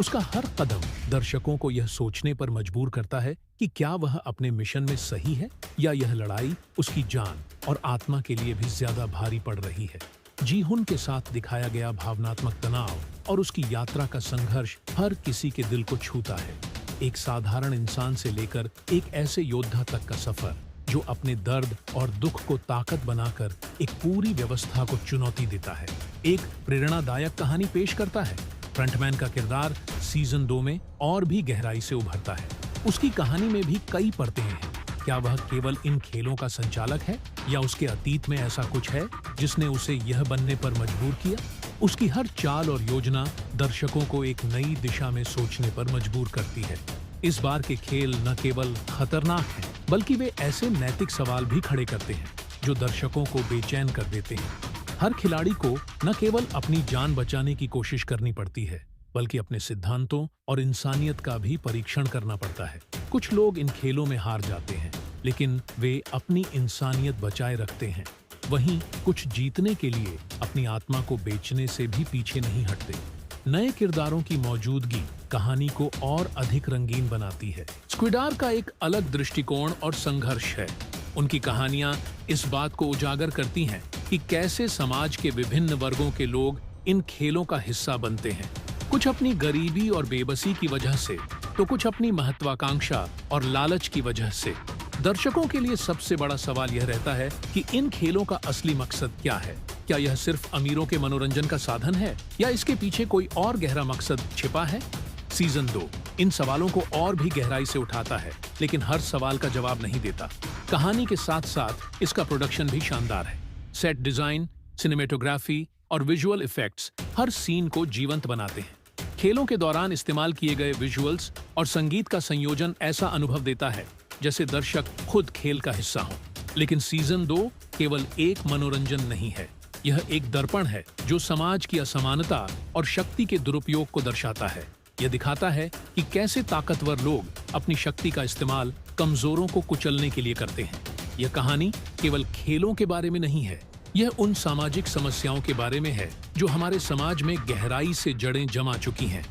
उसका हर कदम दर्शकों को यह सोचने पर मजबूर करता है कि क्या वह अपने मिशन में सही है या यह लड़ाई उसकी जान और आत्मा के लिए भी ज्यादा भारी पड़ रही है। जी-हुन के साथ दिखाया गया भावनात्मक तनाव और उसकी यात्रा का संघर्ष हर किसी के दिल को छूता है। एक साधारण इंसान से लेकर एक ऐसे योद्धा तक का सफर जो अपने दर्द और दुख को ताकत बनाकर एक पूरी व्यवस्था को चुनौती देता है, एक प्रेरणादायक कहानी पेश करता है। फ्रंटमैन का किरदार सीजन 2 में और भी गहराई से उभरता है। उसकी कहानी में भी कई परतें हैं। क्या वह केवल इन खेलों का संचालक है या उसके अतीत में ऐसा कुछ है जिसने उसे यह बनने पर मजबूर किया? उसकी हर चाल और योजना दर्शकों को एक नई दिशा में सोचने पर मजबूर करती है। इस बार के खेल न केवल खतरनाक हैं, बल्कि वे ऐसे नैतिक सवाल भी खड़े करते हैं जो दर्शकों को बेचैन कर देते हैं। हर खिलाड़ी को न केवल अपनी जान बचाने की कोशिश करनी पड़ती है, बल्कि अपने सिद्धांतों और इंसानियत का भी परीक्षण करना पड़ता है। कुछ लोग इन खेलों में हार जाते हैं, लेकिन वे अपनी इंसानियत बचाए रखते हैं। वहीं कुछ जीतने के लिए अपनी आत्मा को बेचने से भी पीछे नहीं हटते। नए किरदारों की मौजूदगी कहानी को और अधिक रंगीन बनाती है। स्क्विडार का एक अलग दृष्टिकोण और संघर्ष है। उनकी कहानियां इस बात को उजागर करती हैं कि कैसे समाज के विभिन्न वर्गों के लोग इन खेलों का हिस्सा बनते हैं। कुछ अपनी गरीबी और बेबसी की वजह से, तो कुछ अपनी महत्वाकांक्षा और लालच की वजह से। दर्शकों के लिए सबसे बड़ा सवाल यह रहता है कि इन खेलों का असली मकसद क्या है। क्या यह सिर्फ अमीरों के मनोरंजन का साधन है या इसके पीछे कोई और गहरा मकसद छिपा है? सीजन 2 इन सवालों को और भी गहराई से उठाता है, लेकिन हर सवाल का जवाब नहीं देता। कहानी के साथ साथ इसका प्रोडक्शन भी शानदार है। सेट डिजाइन, सिनेमेटोग्राफी और विजुअल इफेक्ट्स हर सीन को जीवंत बनाते हैं। खेलों के दौरान इस्तेमाल किए गए विजुअल्स और संगीत का संयोजन ऐसा अनुभव देता है जैसे दर्शक खुद खेल का हिस्सा हो। लेकिन सीजन 2 केवल एक मनोरंजन नहीं है, यह एक दर्पण है जो समाज की असमानता और शक्ति के दुरुपयोग को दर्शाता है। यह दिखाता है कि कैसे ताकतवर लोग अपनी शक्ति का इस्तेमाल कमजोरों को कुचलने के लिए करते हैं। यह कहानी केवल खेलों के बारे में नहीं है, यह उन सामाजिक समस्याओं के बारे में है जो हमारे समाज में गहराई से जड़ें जमा चुकी हैं।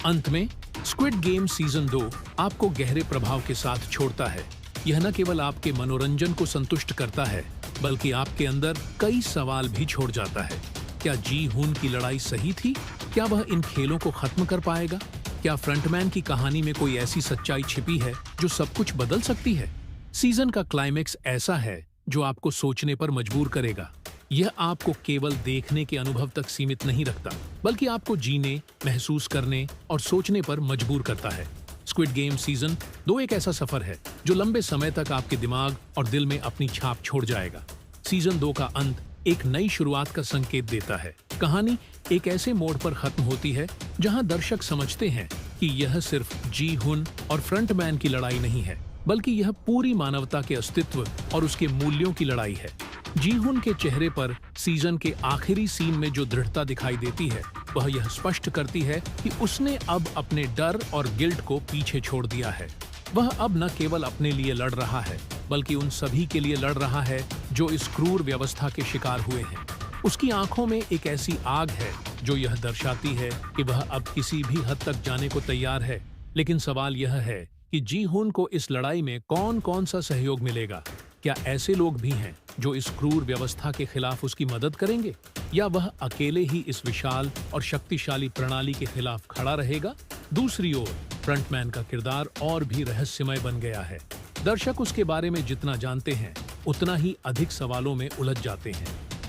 अंत में स्क्विड गेम सीजन 2 आपको गहरे प्रभाव के साथ छोड़ता है। यह न केवल आपके मनोरंजन को संतुष्ट करता है, बल्कि आपके अंदर कई सवाल भी छोड़ जाता है। क्या जी-हुन की लड़ाई सही थी? क्या वह इन खेलों को खत्म कर पाएगा? क्या फ्रंटमैन की कहानी में कोई ऐसी सच्चाई छिपी है जो सब कुछ बदल सकती है? सीजन का क्लाइमेक्स ऐसा है जो आपको सोचने पर मजबूर करेगा। यह आपको केवल देखने के अनुभव तक सीमित नहीं रखता, बल्कि आपको जीने, महसूस करने और सोचने पर मजबूर करता है। स्क्विड गेम सीजन 2 एक ऐसा सफर है जो लंबे समय तक आपके दिमाग और दिल में अपनी छाप छोड़ जाएगा। सीजन 2 का अंत एक नई शुरुआत का संकेत देता है। कहानी एक ऐसे मोड़ पर खत्म होती है जहां दर्शक समझते हैं कि यह सिर्फ जी-हुन और फ्रंटमैन की लड़ाई नहीं है, बल्कि यह पूरी मानवता के अस्तित्व और उसके मूल्यों की लड़ाई है। जी-हुन के चेहरे पर सीजन के आखिरी सीन में जो दृढ़ता दिखाई देती है, वह यह स्पष्ट करती है कि उसने अब अपने डर और गिल्ट को पीछे छोड़ दिया है। वह अब न केवल अपने लिए लड़ रहा है, बल्कि उन सभी के लिए लड़ रहा है जो इस क्रूर व्यवस्था के शिकार हुए हैं। उसकी आंखों में एक ऐसी आग है जो यह दर्शाती है कि वह अब किसी भी हद तक जाने को तैयार है। लेकिन सवाल यह है कि जी-हुन को इस लड़ाई में कौन कौन सा सहयोग मिलेगा? क्या ऐसे लोग भी हैं जो इस क्रूर व्यवस्था के खिलाफ उसकी मदद करेंगे, या वह अकेले ही इस विशाल और शक्तिशाली प्रणाली के खिलाफ खड़ा रहेगा? दूसरी ओर फ्रंटमैन का किरदार और भी रहस्यमय बन गया है। दर्शक उसके बारे में जितना जानते हैं, उतना ही अधिक सवालों में उलझ जाते हैं।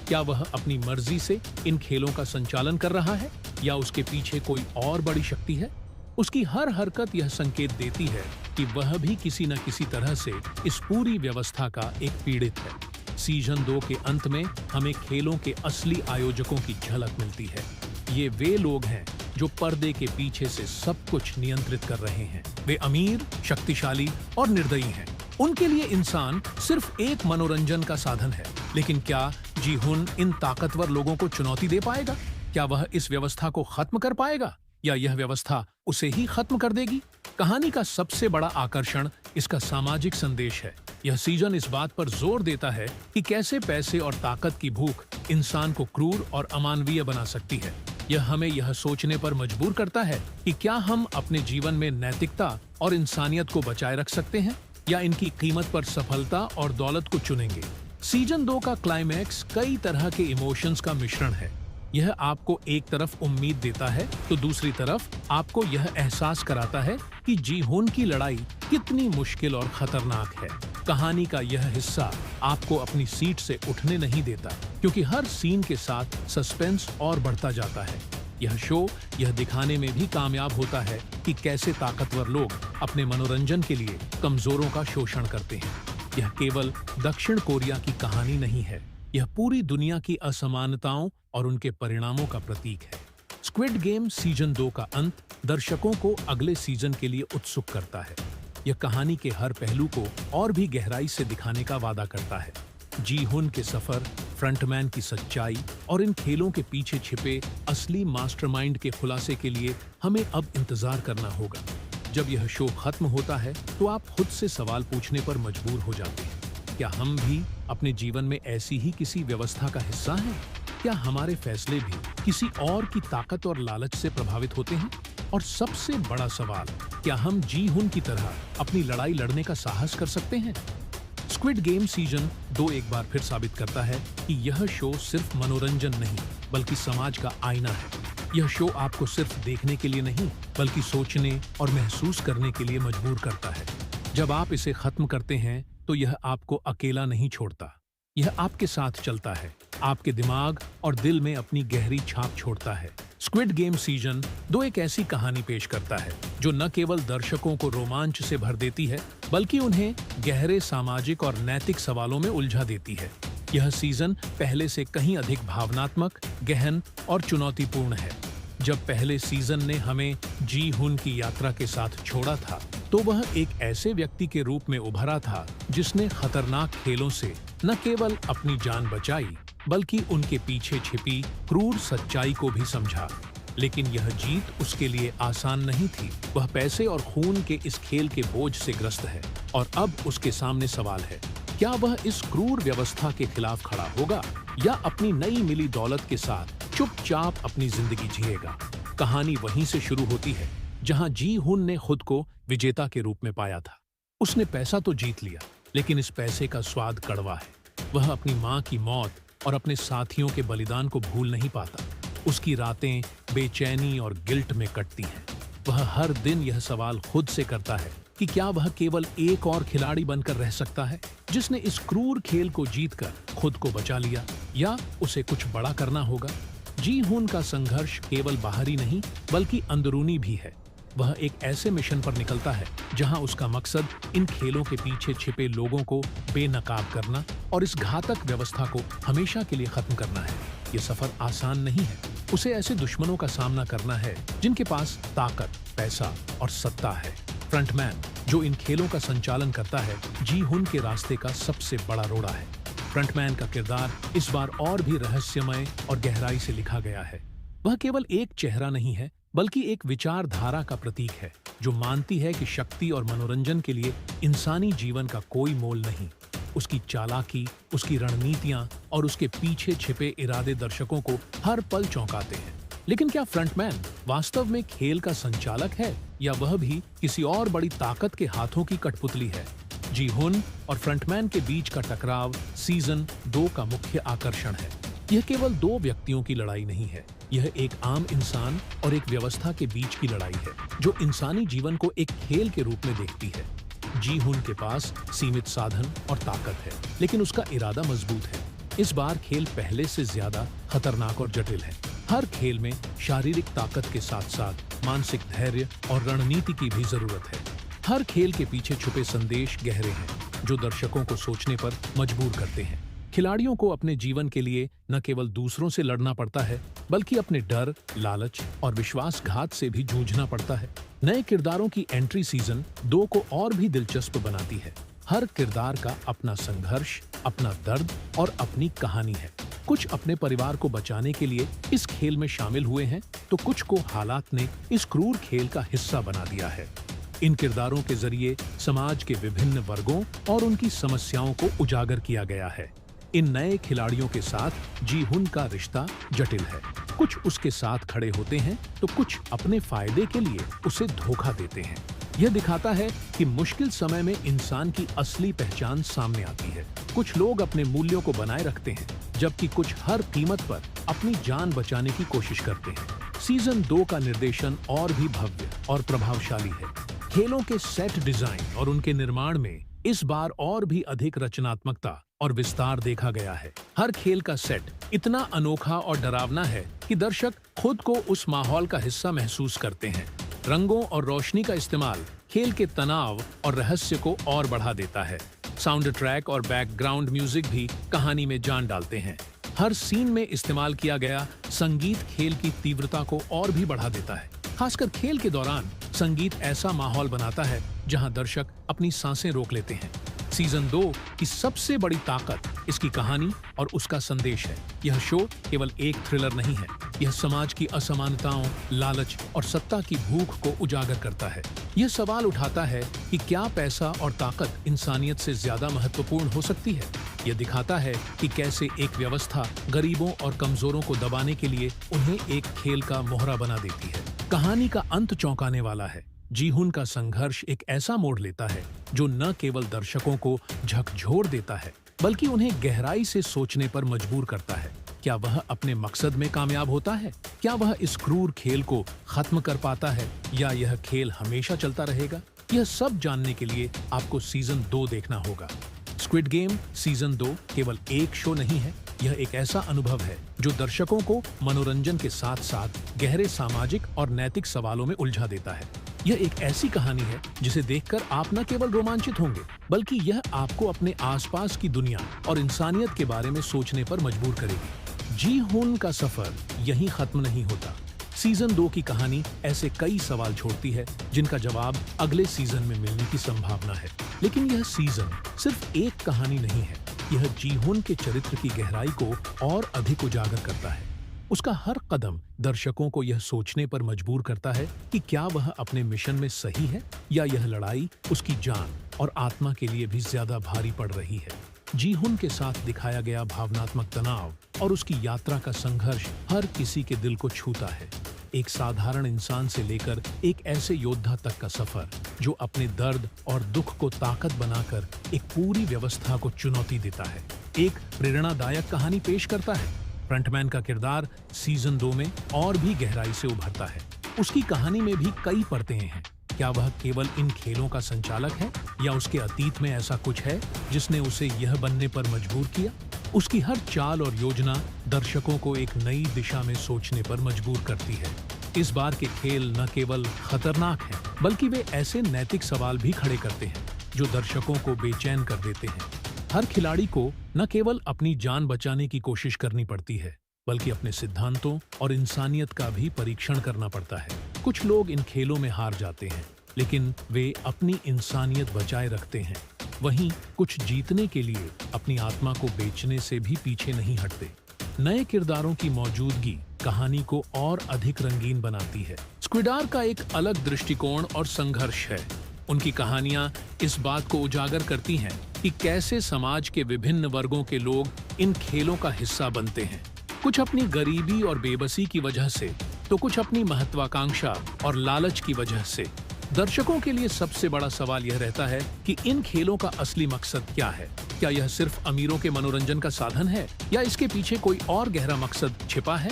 क्या वह अपनी मर्जी से इन खेलों का संचालन कर रहा है, या उसके पीछे कोई और बड़ी शक्ति है? उसकी हर हरकत यह संकेत देती है कि वह भी किसी न किसी तरह से इस पूरी व्यवस्था का एक पीड़ित है। सीजन 2 के अंत में हमें खेलों के असली आयोजकों की झलक मिलती है। ये वे लोग हैं जो पर्दे के पीछे से सब कुछ नियंत्रित कर रहे हैं। वे अमीर, शक्तिशाली और निर्दयी हैं। उनके लिए इंसान सिर्फ एक मनोरंजन का साधन है। लेकिन क्या जी-हुन इन ताकतवर लोगों को चुनौती दे पाएगा? क्या वह इस व्यवस्था को खत्म कर पाएगा, या यह व्यवस्था उसे ही खत्म कर देगी? कहानी का सबसे बड़ा आकर्षण इसका सामाजिक संदेश है। यह सीजन इस बात पर जोर देता है कि कैसे पैसे और ताकत की भूख इंसान को क्रूर और अमानवीय बना सकती है। यह हमें यह सोचने पर मजबूर करता है कि क्या हम अपने जीवन में नैतिकता और इंसानियत को बचाए रख सकते हैं या इनकी कीमत पर सफलता और दौलत को चुनेंगे। सीजन 2 का क्लाइमैक्स कई तरह के इमोशंस का मिश्रण है। यह आपको एक तरफ उम्मीद देता है तो दूसरी तरफ आपको यह एहसास कराता है कि जी-हुन की लड़ाई कितनी मुश्किल और खतरनाक है। कहानी का यह हिस्सा आपको अपनी सीट से उठने नहीं देता, क्योंकि हर सीन के साथ सस्पेंस और बढ़ता जाता है। यह शो यह दिखाने में भी कामयाब होता है कि कैसे ताकतवर लोग अपने मनोरंजन के लिए कमजोरों का शोषण करते हैं। यह केवल दक्षिण कोरिया की कहानी नहीं है, यह पूरी दुनिया की असमानताओं और उनके परिणामों का प्रतीक है। स्क्विड गेम सीजन 2 का अंत दर्शकों को अगले सीजन के लिए उत्सुक करता है। यह कहानी के हर पहलू को और भी गहराई से दिखाने का वादा करता है। जी-हुन के सफर, फ्रंटमैन की सच्चाई और इन खेलों के पीछे छिपे असली मास्टरमाइंड के खुलासे के लिए हमें अब इंतजार करना होगा। जब यह शो खत्म होता है तो आप खुद से सवाल पूछने पर मजबूर हो जाते हैं, क्या हम भी अपने जीवन में ऐसी ही किसी व्यवस्था का हिस्सा हैं? क्या हमारे फैसले भी किसी और की ताकत और लालच से प्रभावित होते हैं? और सबसे बड़ा सवाल, क्या हम जी-हुन की तरह अपनी लड़ाई लड़ने का साहस कर सकते हैं? स्क्विड गेम सीजन 2 एक बार फिर साबित करता है कि यह शो सिर्फ मनोरंजन नहीं, बल्कि समाज का आईना है। यह शो आपको सिर्फ देखने के लिए नहीं, बल्कि सोचने और महसूस करने के लिए मजबूर करता है। जब आप इसे खत्म करते हैं तो यह आपको अकेला नहीं छोड़ता, यह आपके साथ चलता है, आपके दिमाग और दिल में अपनी गहरी छाप छोड़ता है। स्क्विड गेम सीजन 2 एक ऐसी कहानी पेश करता है जो न केवल दर्शकों को रोमांच से भर देती है, बल्कि उन्हें गहरे सामाजिक और नैतिक सवालों में उलझा देती है। यह सीजन पहले से कहीं अधिक भावनात्मक, गहन और चुनौतीपूर्ण है। जब पहले सीजन ने हमें जी-हुन की यात्रा के साथ छोड़ा था, तो वह एक ऐसे व्यक्ति के रूप में उभरा था जिसने खतरनाक खेलों से न केवल अपनी जान बचाई, बल्कि उनके पीछे छिपी क्रूर सच्चाई को भी समझा। लेकिन यह जीत उसके लिए आसान नहीं थी। वह पैसे और खून के इस खेल के बोझ से ग्रस्त है और अब उसके सामने सवाल है, क्या वह इस क्रूर व्यवस्था के खिलाफ खड़ा होगा या अपनी नई मिली दौलत के साथ चुपचाप अपनी जिंदगी जिएगा। कहानी वहीं से शुरू होती है जहां जी-हुन ने खुद को विजेता के रूप में पाया था। उसने पैसा तो जीत लिया, लेकिन इस पैसे का स्वाद कड़वा है। वह अपनी मां की मौत और अपने साथियों के बलिदान को भूल नहीं पाता। उसकी रातें बेचैनी और गिल्ट में कटती हैं। वह हर दिन यह सवाल खुद से करता है कि क्या वह केवल एक और खिलाड़ी बनकर रह सकता है जिसने इस क्रूर खेल को जीतकर खुद को बचा लिया, या उसे कुछ बड़ा करना होगा। जी-हुन का संघर्ष केवल बाहरी नहीं, बल्कि अंदरूनी भी है। वह एक ऐसे मिशन पर निकलता है जहां उसका मकसद इन खेलों के पीछे छिपे लोगों को बेनकाब करना और इस घातक व्यवस्था को हमेशा के लिए खत्म करना है। ये सफर आसान नहीं है। उसे ऐसे दुश्मनों का सामना करना है जिनके पास ताकत, पैसा और सत्ता है। फ्रंटमैन, जो इन खेलों का संचालन करता है, जी-हुन के रास्ते का सबसे बड़ा रोड़ा है। फ्रंटमैन का किरदार इस बार और भी रहस्यमय और गहराई से लिखा गया है। वह केवल एक चेहरा नहीं है, बल्कि एक विचारधारा का प्रतीक है जो मानती है कि शक्ति और मनोरंजन के लिए इंसानी जीवन का कोई मोल नहीं। उसकी चालाकी, उसकी रणनीतियां और उसके पीछे छिपे इरादे दर्शकों को हर पल चौंकाते हैं। लेकिन क्या फ्रंटमैन वास्तव में खेल का संचालक है, या वह भी किसी और बड़ी ताकत के हाथों की कठपुतली है? जी-हुन और फ्रंटमैन के बीच का टकराव सीजन 2 का मुख्य आकर्षण है। यह केवल दो व्यक्तियों की लड़ाई नहीं है, यह एक आम इंसान और एक व्यवस्था के बीच की लड़ाई है जो इंसानी जीवन को एक खेल के रूप में देखती है। जी-हुन के पास सीमित साधन और ताकत है, लेकिन उसका इरादा मजबूत है। इस बार खेल पहले से ज्यादा खतरनाक और जटिल है। हर खेल में शारीरिक ताकत के साथ साथ मानसिक धैर्य और रणनीति की भी जरूरत है। हर खेल के पीछे छुपे संदेश गहरे हैं जो दर्शकों को सोचने पर मजबूर करते हैं। खिलाड़ियों को अपने जीवन के लिए न केवल दूसरों से लड़ना पड़ता है, बल्कि अपने डर, लालच और विश्वासघात से भी जूझना पड़ता है। नए किरदारों की एंट्री सीजन 2 को और भी दिलचस्प बनाती है। हर किरदार का अपना संघर्ष, अपना दर्द और अपनी कहानी है। कुछ अपने परिवार को बचाने के लिए इस खेल में शामिल हुए हैं, तो कुछ को हालात ने इस क्रूर खेल का हिस्सा बना दिया है। इन किरदारों के जरिए समाज के विभिन्न वर्गों और उनकी समस्याओं को उजागर किया गया है। इन नए खिलाड़ियों के साथ जी हुन का रिश्ता जटिल है। कुछ उसके साथ खड़े होते हैं तो कुछ अपने फायदे के लिए उसे धोखा देते हैं। यह दिखाता है कि मुश्किल समय में इंसान की असली पहचान सामने आती है। कुछ लोग अपने मूल्यों को बनाए रखते हैं, जबकि कुछ हर कीमत पर अपनी जान बचाने की कोशिश करते हैं। सीजन 2 का निर्देशन और भी भव्य और प्रभावशाली है। खेलों के सेट डिजाइन और उनके निर्माण में इस बार और भी अधिक रचनात्मकता और विस्तार देखा गया है। हर खेल का सेट इतना अनोखा और डरावना है कि दर्शक खुद को उस माहौल का हिस्सा महसूस करते हैं। रंगों और रोशनी का इस्तेमाल खेल के तनाव और रहस्य को और बढ़ा देता है। साउंड ट्रैक और बैकग्राउंड म्यूजिक भी कहानी में जान डालते हैं। हर सीन में इस्तेमाल किया गया संगीत खेल की तीव्रता को और भी बढ़ा देता है। खासकर खेल के दौरान संगीत ऐसा माहौल बनाता है जहां दर्शक अपनी सांसें रोक लेते हैं। सीजन 2 की सबसे बड़ी ताकत इसकी कहानी और उसका संदेश है। यह शो केवल एक थ्रिलर नहीं है, यह समाज की असमानताओं, लालच और सत्ता की भूख को उजागर करता है। यह सवाल उठाता है कि क्या पैसा और ताकत इंसानियत से ज्यादा महत्वपूर्ण हो सकती है। यह दिखाता है कि कैसे एक व्यवस्था गरीबों और कमजोरों को दबाने के लिए उन्हें एक खेल का मोहरा बना देती है। कहानी का अंत चौंकाने वाला है। जी हुन का संघर्ष एक ऐसा मोड़ लेता है जो न केवल दर्शकों को झकझोर देता है, बल्कि उन्हें गहराई से सोचने पर मजबूर करता है। क्या वह अपने मकसद में कामयाब होता है? क्या वह इस क्रूर खेल को खत्म कर पाता है, या यह खेल हमेशा चलता रहेगा? यह सब जानने के लिए आपको सीजन 2 देखना होगा। स्क्विड गेम सीजन 2 केवल एक शो नहीं है, यह एक ऐसा अनुभव है जो दर्शकों को मनोरंजन के साथ साथ गहरे सामाजिक और नैतिक सवालों में उलझा देता है। यह एक ऐसी कहानी है जिसे देखकर आप न केवल रोमांचित होंगे, बल्कि यह आपको अपने आसपास की दुनिया और इंसानियत के बारे में सोचने पर मजबूर करेगी। जी हुन का सफर यहीं खत्म नहीं होता। सीजन 2 की कहानी ऐसे कई सवाल छोड़ती है जिनका जवाब अगले सीजन में मिलने की संभावना है। लेकिन यह सीजन सिर्फ एक कहानी नहीं है, यह जी हुन के चरित्र की गहराई को और अधिक उजागर करता है। उसका हर कदम दर्शकों को यह सोचने पर मजबूर करता है कि क्या वह अपने मिशन में सही है, या यह लड़ाई उसकी जान और आत्मा के लिए भी ज्यादा भारी पड़ रही है। जी हुन के साथ दिखाया गया भावनात्मक तनाव और उसकी यात्रा का संघर्ष हर किसी के दिल को छूता है। एक साधारण इंसान से लेकर एक ऐसे योद्धा तक का सफर जो अपने दर्द और दुख को ताकत बनाकर एक पूरी व्यवस्था को चुनौती देता है, एक प्रेरणादायक कहानी पेश करता है। फ्रंटमैन का किरदार सीजन 2 में और भी गहराई से उभरता है। उसकी कहानी में भी कई परतें हैं। क्या वह केवल इन खेलों का संचालक है, या उसके अतीत में ऐसा कुछ है जिसने उसे यह बनने पर मजबूर किया? उसकी हर चाल और योजना दर्शकों को एक नई दिशा में सोचने पर मजबूर करती है। इस बार के खेल न केवल खतरनाक हैं, बल्कि वे ऐसे नैतिक सवाल भी खड़े करते हैं जो दर्शकों को बेचैन कर देते हैं। हर खिलाड़ी को न केवल अपनी जान बचाने की कोशिश करनी पड़ती है, बल्कि अपने सिद्धांतों और इंसानियत का भी परीक्षण करना पड़ता है। कुछ लोग इन खेलों में हार जाते हैं, लेकिन वे अपनी इंसानियत बचाए रखते हैं। वहीं कुछ जीतने के लिए अपनी आत्मा को बेचने से भी पीछे नहीं हटते। नए किरदारों की मौजूदगी कहानी को और अधिक रंगीन बनाती है। स्क्विडार का एक अलग दृष्टिकोण और संघर्ष है। उनकी कहानियां इस बात को उजागर करती हैं कि कैसे समाज के विभिन्न वर्गों के लोग इन खेलों का हिस्सा बनते हैं। कुछ अपनी गरीबी और बेबसी की वजह से, तो कुछ अपनी महत्वाकांक्षा और लालच की वजह से। दर्शकों के लिए सबसे बड़ा सवाल यह रहता है कि इन खेलों का असली मकसद क्या है। क्या यह सिर्फ अमीरों के मनोरंजन का साधन है, या इसके पीछे कोई और गहरा मकसद छिपा है?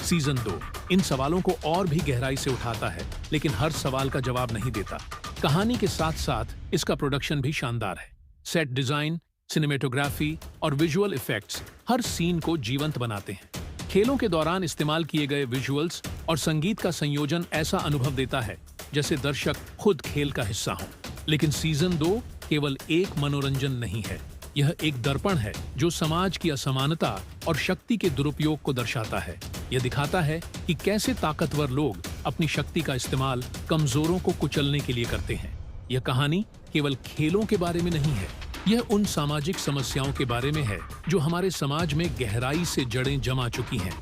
सीजन 2 इन सवालों को और भी गहराई से उठाता है, लेकिन हर सवाल का जवाब नहीं देता। कहानी के साथ साथ इसका प्रोडक्शन भी शानदार है। सेट डिजाइन, सिनेमेटोग्राफी और विजुअल इफेक्ट्स हर सीन को जीवंत बनाते हैं। खेलों के दौरान इस्तेमाल किए गए विजुअल्स और संगीत का संयोजन ऐसा अनुभव देता है जैसे दर्शक खुद खेल का हिस्सा हों। लेकिन सीजन 2 केवल एक मनोरंजन नहीं है, यह एक दर्पण है जो समाज की असमानता और शक्ति के दुरुपयोग को दर्शाता है। यह दिखाता है कि कैसे ताकतवर लोग अपनी शक्ति का इस्तेमाल कमजोरों को कुचलने के लिए करते हैं। यह कहानी केवल खेलों के बारे में नहीं है, यह उन सामाजिक समस्याओं के बारे में है जो हमारे समाज में गहराई से जड़ें जमा चुकी हैं।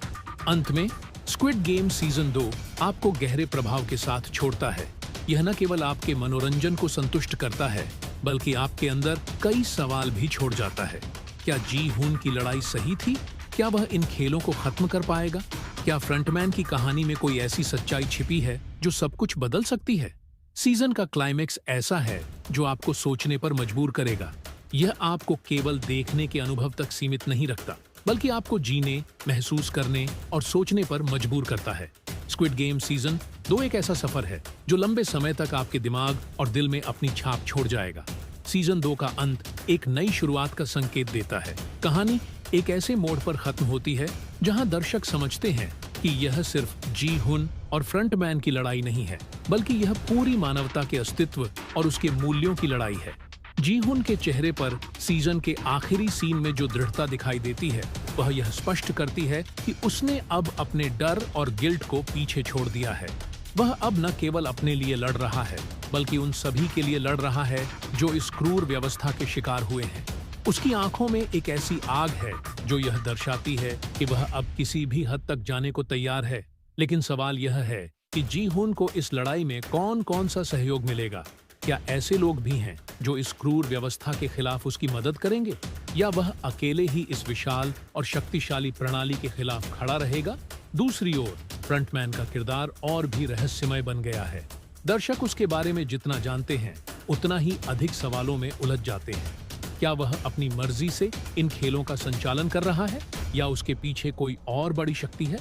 अंत में स्क्विड गेम सीजन 2 आपको गहरे प्रभाव के साथ छोड़ता है। यह न केवल आपके मनोरंजन को संतुष्ट करता है, बल्कि आपके अंदर कई सवाल भी छोड़ जाता है। क्या जी हुन की लड़ाई सही थी? क्या वह इन खेलों को खत्म कर पाएगा? क्या फ्रंटमैन की कहानी में कोई ऐसी सच्चाई छिपी है जो सब कुछ बदल सकती है? सीजन का क्लाइमेक्स ऐसा है जो आपको सोचने पर मजबूर करेगा। यह आपको केवल देखने के अनुभव तक सीमित नहीं रखता, बल्कि आपको जीने, महसूस करने और सोचने पर मजबूर करता है। स्क्विड गेम सीजन 2 एक ऐसा सफर है जो लंबे समय तक आपके दिमाग और दिल में अपनी छाप छोड़ जाएगा। सीजन 2 का अंत एक नई शुरुआत का संकेत देता है। कहानी एक ऐसे मोड़ पर खत्म होती है जहां दर्शक समझते हैं कि यह सिर्फ जी हुन और फ्रंटमैन की लड़ाई नहीं है, बल्कि यह पूरी मानवता के अस्तित्व और उसके मूल्यों की लड़ाई है। जी हुन के चेहरे पर सीजन के आखिरी सीन में जो दृढ़ता दिखाई देती है, वह यह स्पष्ट करती है कि उसने अब अपने डर और गिल्ट को पीछे छोड़ दिया है। वह अब न केवल अपने लिए लड़ रहा है, बल्कि उन सभी के लिए लड़ रहा है जो इस क्रूर व्यवस्था के शिकार हुए हैं। उसकी आंखों में एक ऐसी आग है जो यह दर्शाती है कि वह अब किसी भी हद तक जाने को तैयार है। लेकिन सवाल यह है कि जी हुन को इस लड़ाई में कौन कौन सा सहयोग मिलेगा? क्या ऐसे लोग भी हैं जो इस क्रूर व्यवस्था के खिलाफ उसकी मदद करेंगे, या वह अकेले ही इस विशाल और शक्तिशाली प्रणाली के खिलाफ खड़ा रहेगा? दूसरी ओर फ्रंटमैन का किरदार और भी रहस्यमय बन गया है। दर्शक उसके बारे में जितना जानते हैं, उतना ही अधिक सवालों में उलझ जाते हैं। क्या वह अपनी मर्जी से इन खेलों का संचालन कर रहा है, या उसके पीछे कोई और बड़ी शक्ति है?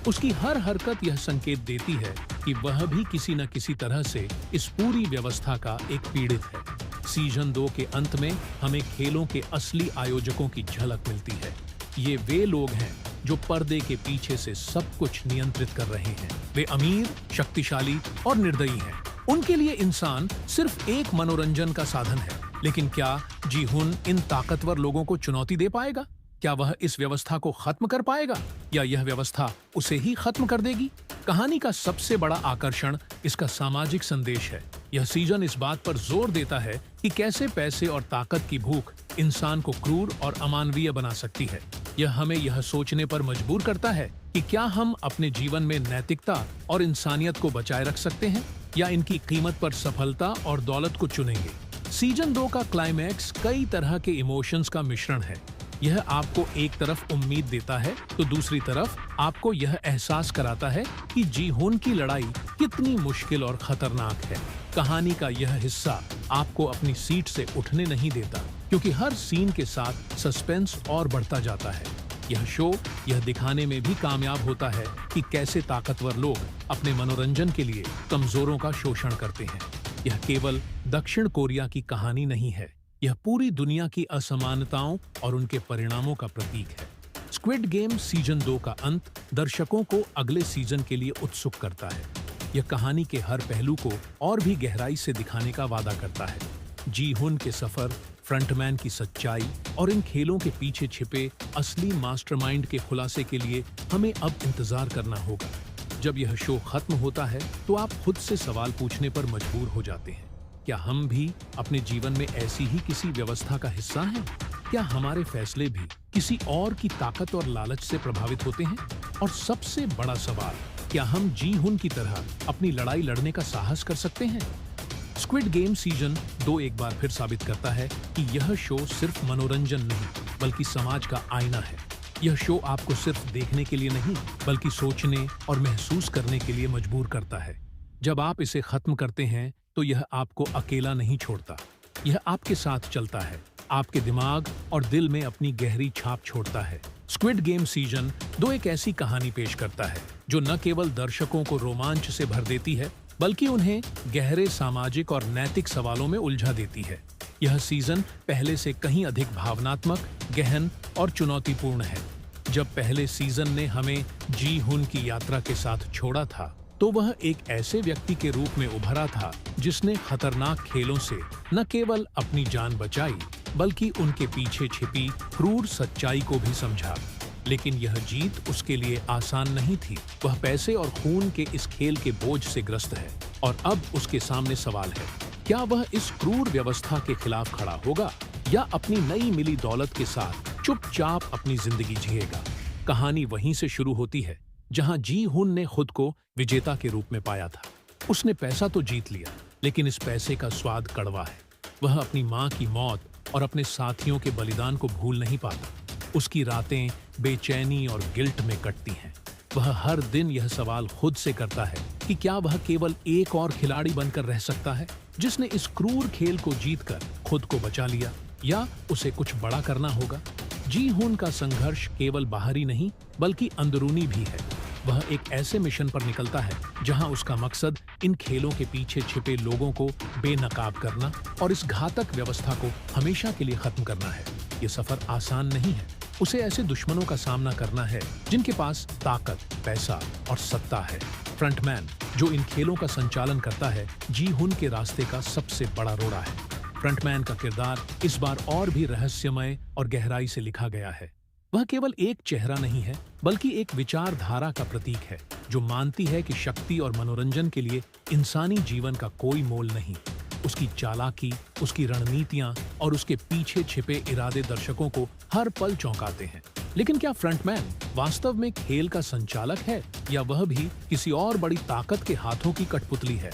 उसकी हर हरकत यह संकेत देती है कि वह भी किसी न किसी तरह से इस पूरी व्यवस्था का एक पीड़ित है। सीजन 2 के अंत में हमें खेलों के असली आयोजकों की झलक मिलती है। ये वे लोग हैं जो पर्दे के पीछे से सब कुछ नियंत्रित कर रहे हैं। वे अमीर, शक्तिशाली और निर्दयी हैं। उनके लिए इंसान सिर्फ एक मनोरंजन का साधन है। लेकिन क्या जी हुन इन ताकतवर लोगों को चुनौती दे पाएगा? क्या वह इस व्यवस्था को खत्म कर पाएगा, या यह व्यवस्था उसे ही खत्म कर देगी? कहानी का सबसे बड़ा आकर्षण इसका सामाजिक संदेश है। यह सीजन इस बात पर जोर देता है कि कैसे पैसे और ताकत की भूख इंसान को क्रूर और अमानवीय बना सकती है। यह हमें यह सोचने पर मजबूर करता है कि क्या हम अपने जीवन में नैतिकता और इंसानियत को बचाए रख सकते हैं, या इनकी कीमत पर सफलता और दौलत को चुनेंगे। सीजन 2 का क्लाइमैक्स कई तरह के इमोशंस का मिश्रण है। यह आपको एक तरफ उम्मीद देता है, तो दूसरी तरफ आपको यह एहसास कराता है कि जी हुन की लड़ाई कितनी मुश्किल और खतरनाक है। कहानी का यह हिस्सा आपको अपनी सीट से उठने नहीं देता, क्योंकि हर सीन के साथ सस्पेंस और बढ़ता जाता है। यह शो यह दिखाने में भी कामयाब होता है कि कैसे ताकतवर लोग अपने मनोरंजन के लिए कमजोरों का शोषण करते हैं। यह केवल दक्षिण कोरिया की कहानी नहीं है, यह पूरी दुनिया की असमानताओं और उनके परिणामों का प्रतीक है। स्क्विड गेम सीजन 2 का अंत दर्शकों को अगले सीजन के लिए उत्सुक करता है। यह कहानी के हर पहलू को और भी गहराई से दिखाने का वादा करता है। जी हुन के सफर, फ्रंटमैन की सच्चाई और इन खेलों के पीछे छिपे असली मास्टरमाइंड के खुलासे के लिए हमें अब इंतजार करना होगा। जब यह शो खत्म होता है तो आप खुद से सवाल पूछने पर मजबूर हो जाते हैं। क्या हम भी अपने जीवन में ऐसी ही किसी व्यवस्था का हिस्सा हैं? क्या हमारे फैसले भी किसी और की ताकत और लालच से प्रभावित होते हैं? और सबसे बड़ा सवाल, क्या हम जी हुन की तरह अपनी लड़ाई लड़ने का साहस कर सकते हैं? स्क्विड गेम सीजन 2 एक बार फिर साबित करता है कि यह शो सिर्फ मनोरंजन नहीं, बल्कि समाज का आईना है। यह शो आपको सिर्फ देखने के लिए नहीं, बल्कि सोचने और महसूस करने के लिए मजबूर करता है। जब आप इसे खत्म करते हैं तो यह आपको अकेला नहीं छोड़ता, यह आपके साथ चलता है, आपके दिमाग और दिल में अपनी गहरी छाप छोड़ता है। स्क्विड गेम सीजन 2 एक ऐसी कहानी पेश करता है जो न केवल दर्शकों को रोमांच से भर देती है, बल्कि उन्हें गहरे सामाजिक और नैतिक सवालों में उलझा देती है। यह सीजन पहले से कहीं अधिक भावनात्मक, गहन और चुनौतीपूर्ण है। जब पहले सीजन ने हमें जी हुन की यात्रा के साथ छोड़ा था, तो वह एक ऐसे व्यक्ति के रूप में उभरा था जिसने खतरनाक खेलों से न केवल अपनी जान बचाई, बल्कि उनके पीछे छिपी क्रूर सच्चाई को भी समझा। लेकिन यह जीत उसके लिए आसान नहीं थी। वह पैसे और खून के इस खेल के बोझ से ग्रस्त है, और अब उसके सामने सवाल है, क्या वह इस क्रूर व्यवस्था के खिलाफ खड़ा होगा, या अपनी नई मिली दौलत के साथ चुपचाप अपनी जिंदगी जिएगा? कहानी वहीं से शुरू होती है जहां जी हुन ने खुद को विजेता के रूप में पाया था। उसने पैसा तो जीत लिया, लेकिन इस पैसे का स्वाद कड़वा है। वह अपनी माँ की मौत और अपने साथियों के बलिदान को भूल नहीं पाता। उसकी रातें बेचैनी और गिल्ट में कटती हैं। वह हर दिन यह सवाल खुद से करता है कि क्या वह केवल एक और खिलाड़ी बनकर रह सकता है, जिसने इस क्रूर खेल को जीतकर खुद को बचा लिया, या उसे कुछ बड़ा करना होगा। जी हुन का संघर्ष केवल बाहरी नहीं बल्कि अंदरूनी भी है। वह एक ऐसे मिशन पर निकलता है जहां उसका मकसद इन खेलों के पीछे छिपे लोगों को बेनकाब करना और इस घातक व्यवस्था को हमेशा के लिए खत्म करना है। ये सफर आसान नहीं है। उसे ऐसे दुश्मनों का सामना करना है जिनके पास ताकत, पैसा और सत्ता है। फ्रंटमैन, जो इन खेलों का संचालन करता है, जी हुन के रास्ते का सबसे बड़ा रोड़ा है। फ्रंटमैन का किरदार इस बार और भी रहस्यमय और गहराई से लिखा गया है। वह केवल एक चेहरा नहीं है, बल्कि एक विचारधारा का प्रतीक है, जो मानती है कि शक्ति और मनोरंजन के लिए इंसानी जीवन का कोई मोल नहीं। उसकी चालाकी, उसकी रणनीतियां और उसके पीछे छिपे इरादे दर्शकों को हर पल चौंकाते हैं। लेकिन क्या फ्रंटमैन वास्तव में खेल का संचालक है, या वह भी किसी और बड़ी ताकत के हाथों की कठपुतली है?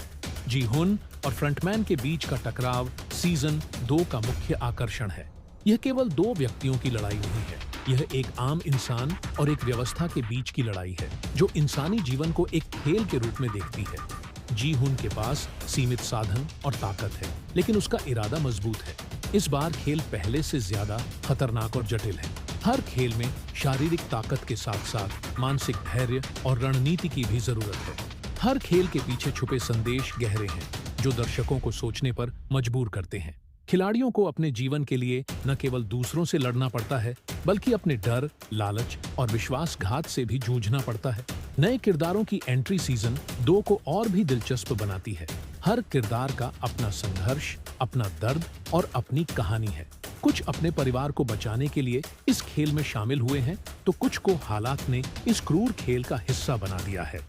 जी हुन और फ्रंटमैन के बीच का टकराव सीजन 2 का मुख्य आकर्षण है। यह केवल दो व्यक्तियों की लड़ाई नहीं है, यह एक आम इंसान और एक व्यवस्था के बीच की लड़ाई है, जो इंसानी जीवन को एक खेल के रूप में देखती है। जी हुन के पास सीमित साधन और ताकत है, लेकिन उसका इरादा मजबूत है। इस बार खेल पहले से ज्यादा खतरनाक और जटिल है। हर खेल में शारीरिक ताकत के साथ साथ मानसिक धैर्य और रणनीति की भी जरूरत है। हर खेल के पीछे छुपे संदेश गहरे हैं, जो दर्शकों को सोचने पर मजबूर करते हैं। खिलाड़ियों को अपने जीवन के लिए न केवल दूसरों से लड़ना पड़ता है, बल्कि अपने डर, लालच और विश्वासघात से भी जूझना पड़ता है। नए किरदारों की एंट्री सीजन 2 को और भी दिलचस्प बनाती है। हर किरदार का अपना संघर्ष, अपना दर्द और अपनी कहानी है। कुछ अपने परिवार को बचाने के लिए इस खेल में शामिल हुए हैं, तो कुछ को हालात ने इस क्रूर खेल का हिस्सा बना दिया है।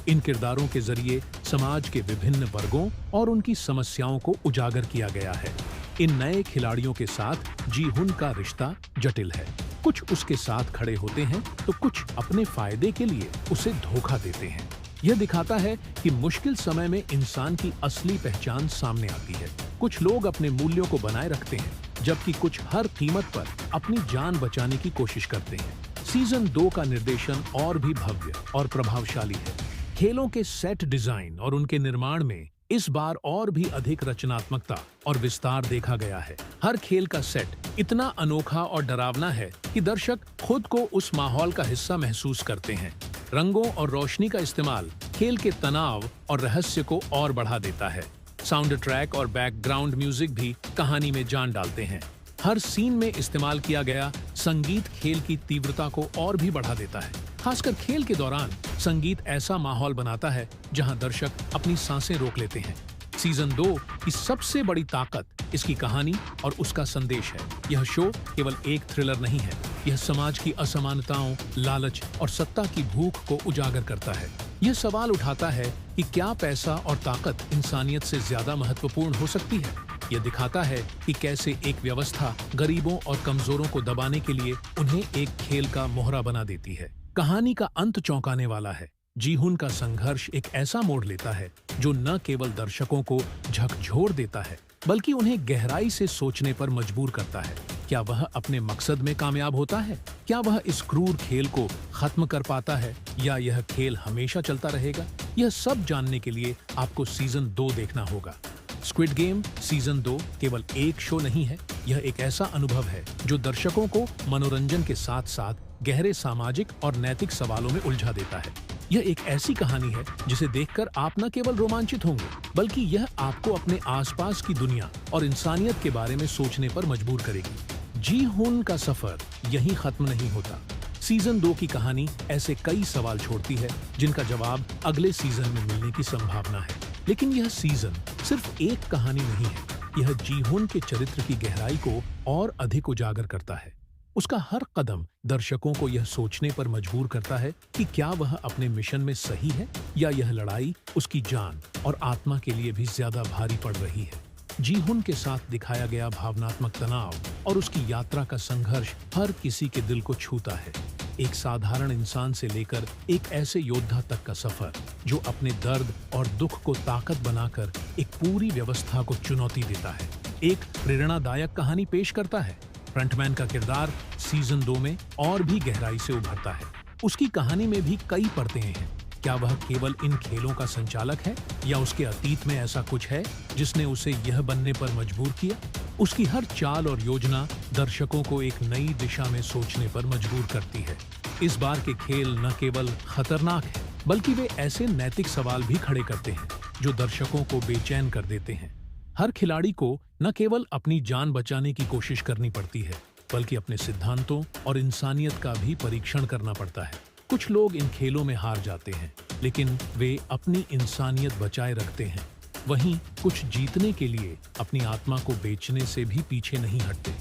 इन किरदारों के जरिए समाज के विभिन्न वर्गों और उनकी समस्याओं को उजागर किया गया है। इन नए खिलाड़ियों के साथ जी हुन का रिश्ता जटिल है। कुछ उसके साथ खड़े होते हैं, तो कुछ अपने फायदे के लिए उसे धोखा देते हैं। यह दिखाता है कि मुश्किल समय में इंसान की असली पहचान सामने आती है। कुछ लोग अपने मूल्यों को बनाए रखते हैं, जबकि कुछ हर कीमत पर अपनी जान बचाने की कोशिश करते हैं। सीजन 2 का निर्देशन और भी भव्य और प्रभावशाली है। खेलों के सेट डिजाइन और उनके निर्माण में इस बार और भी अधिक रचनात्मकता और विस्तार देखा गया है। हर खेल का सेट इतना अनोखा और डरावना है कि दर्शक खुद को उस माहौल का हिस्सा महसूस करते हैं। रंगों और रोशनी का इस्तेमाल खेल के तनाव और रहस्य को और बढ़ा देता है। साउंड ट्रैक और बैकग्राउंड म्यूजिक भी कहानी में जान डालते हैं। हर सीन में इस्तेमाल किया गया संगीत खेल की तीव्रता को और भी बढ़ा देता है। खासकर खेल के दौरान संगीत ऐसा माहौल बनाता है जहां दर्शक अपनी सांसें रोक लेते हैं। सीजन 2 की सबसे बड़ी ताकत इसकी कहानी और उसका संदेश है। यह शो केवल एक थ्रिलर नहीं है, यह समाज की असमानताओं, लालच और सत्ता की भूख को उजागर करता है। यह सवाल उठाता है कि क्या पैसा और ताकत इंसानियत से ज्यादा महत्वपूर्ण हो सकती है। यह दिखाता है कि कैसे एक व्यवस्था गरीबों और कमजोरों को दबाने के लिए उन्हें एक खेल का मोहरा बना देती है। कहानी का अंत चौंकाने वाला है। जी हुन का संघर्ष एक ऐसा मोड़ लेता है जो न केवल दर्शकों को झकझोर देता है, बल्कि उन्हें गहराई से सोचने पर मजबूर करता है। क्या वह अपने मकसद में कामयाब होता है? क्या वह इस क्रूर खेल को खत्म कर पाता है, या यह खेल हमेशा चलता रहेगा? यह सब जानने के लिए आपको सीजन 2 देखना होगा। स्क्विड गेम सीजन 2 केवल एक शो नहीं है, यह एक ऐसा अनुभव है जो दर्शकों को मनोरंजन के साथ साथ गहरे सामाजिक और नैतिक सवालों में उलझा देता है। यह एक ऐसी कहानी है जिसे देखकर आप न केवल रोमांचित होंगे, बल्कि यह आपको अपने आसपास की दुनिया और इंसानियत के बारे में सोचने पर मजबूर करेगी। जी हुन का सफर यहीं खत्म नहीं होता। सीजन 2 की कहानी ऐसे कई सवाल छोड़ती है जिनका जवाब अगले सीजन में मिलने की संभावना है। लेकिन यह सीजन सिर्फ एक कहानी नहीं है, यह जी हुन के चरित्र की गहराई को और अधिक उजागर करता है। उसका हर कदम दर्शकों को यह सोचने पर मजबूर करता है कि क्या वह अपने मिशन में सही है, या यह लड़ाई उसकी जान और आत्मा के लिए भी ज्यादा भारी पड़ रही है। जी हुन के साथ दिखाया गया भावनात्मक तनाव और उसकी यात्रा का संघर्ष हर किसी के दिल को छूता है। एक साधारण इंसान से लेकर एक ऐसे योद्धा तक का सफर जो अपने दर्द और दुख को ताकत बनाकर एक पूरी व्यवस्था को चुनौती देता है, एक प्रेरणादायक कहानी पेश करता है। फ्रंटमैन का किरदार सीजन 2 में और भी गहराई से उभरता है। उसकी कहानी में भी कई परतें हैं। क्या वह केवल इन खेलों का संचालक है या उसके अतीत में ऐसा कुछ है जिसने उसे यह बनने पर मजबूर किया? उसकी हर चाल और योजना दर्शकों को एक नई दिशा में सोचने पर मजबूर करती है। इस बार के खेल न केवल खतरनाक हैं, बल्कि वे ऐसे नैतिक सवाल भी खड़े करते हैं जो दर्शकों को बेचैन कर देते हैं। हर खिलाड़ी को न केवल अपनी जान बचाने की कोशिश करनी पड़ती है, बल्कि अपने सिद्धांतों और इंसानियत का भी परीक्षण करना पड़ता है। कुछ लोग इन खेलों में हार जाते हैं, लेकिन वे अपनी इंसानियत बचाए रखते हैं। वहीं कुछ जीतने के लिए अपनी आत्मा को बेचने से भी पीछे नहीं हटते।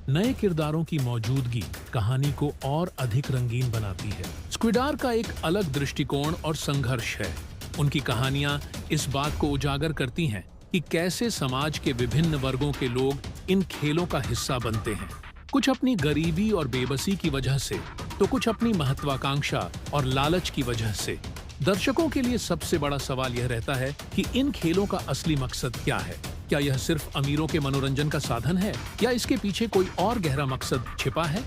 नए किरदारों की मौजूदगी कहानी को और अधिक रंगीन बनाती है। स्क्विडार का एक अलग दृष्टिकोण और संघर्ष है। उनकी कहानियां इस बात को उजागर करती हैं कि कैसे समाज के विभिन्न वर्गों के लोग इन खेलों का हिस्सा बनते हैं। कुछ अपनी गरीबी और बेबसी की वजह से, तो कुछ अपनी महत्वाकांक्षा और लालच की वजह से। दर्शकों के लिए सबसे बड़ा सवाल यह रहता है कि इन खेलों का असली मकसद क्या है? क्या यह सिर्फ अमीरों के मनोरंजन का साधन है या इसके पीछे कोई और गहरा मकसद छिपा है?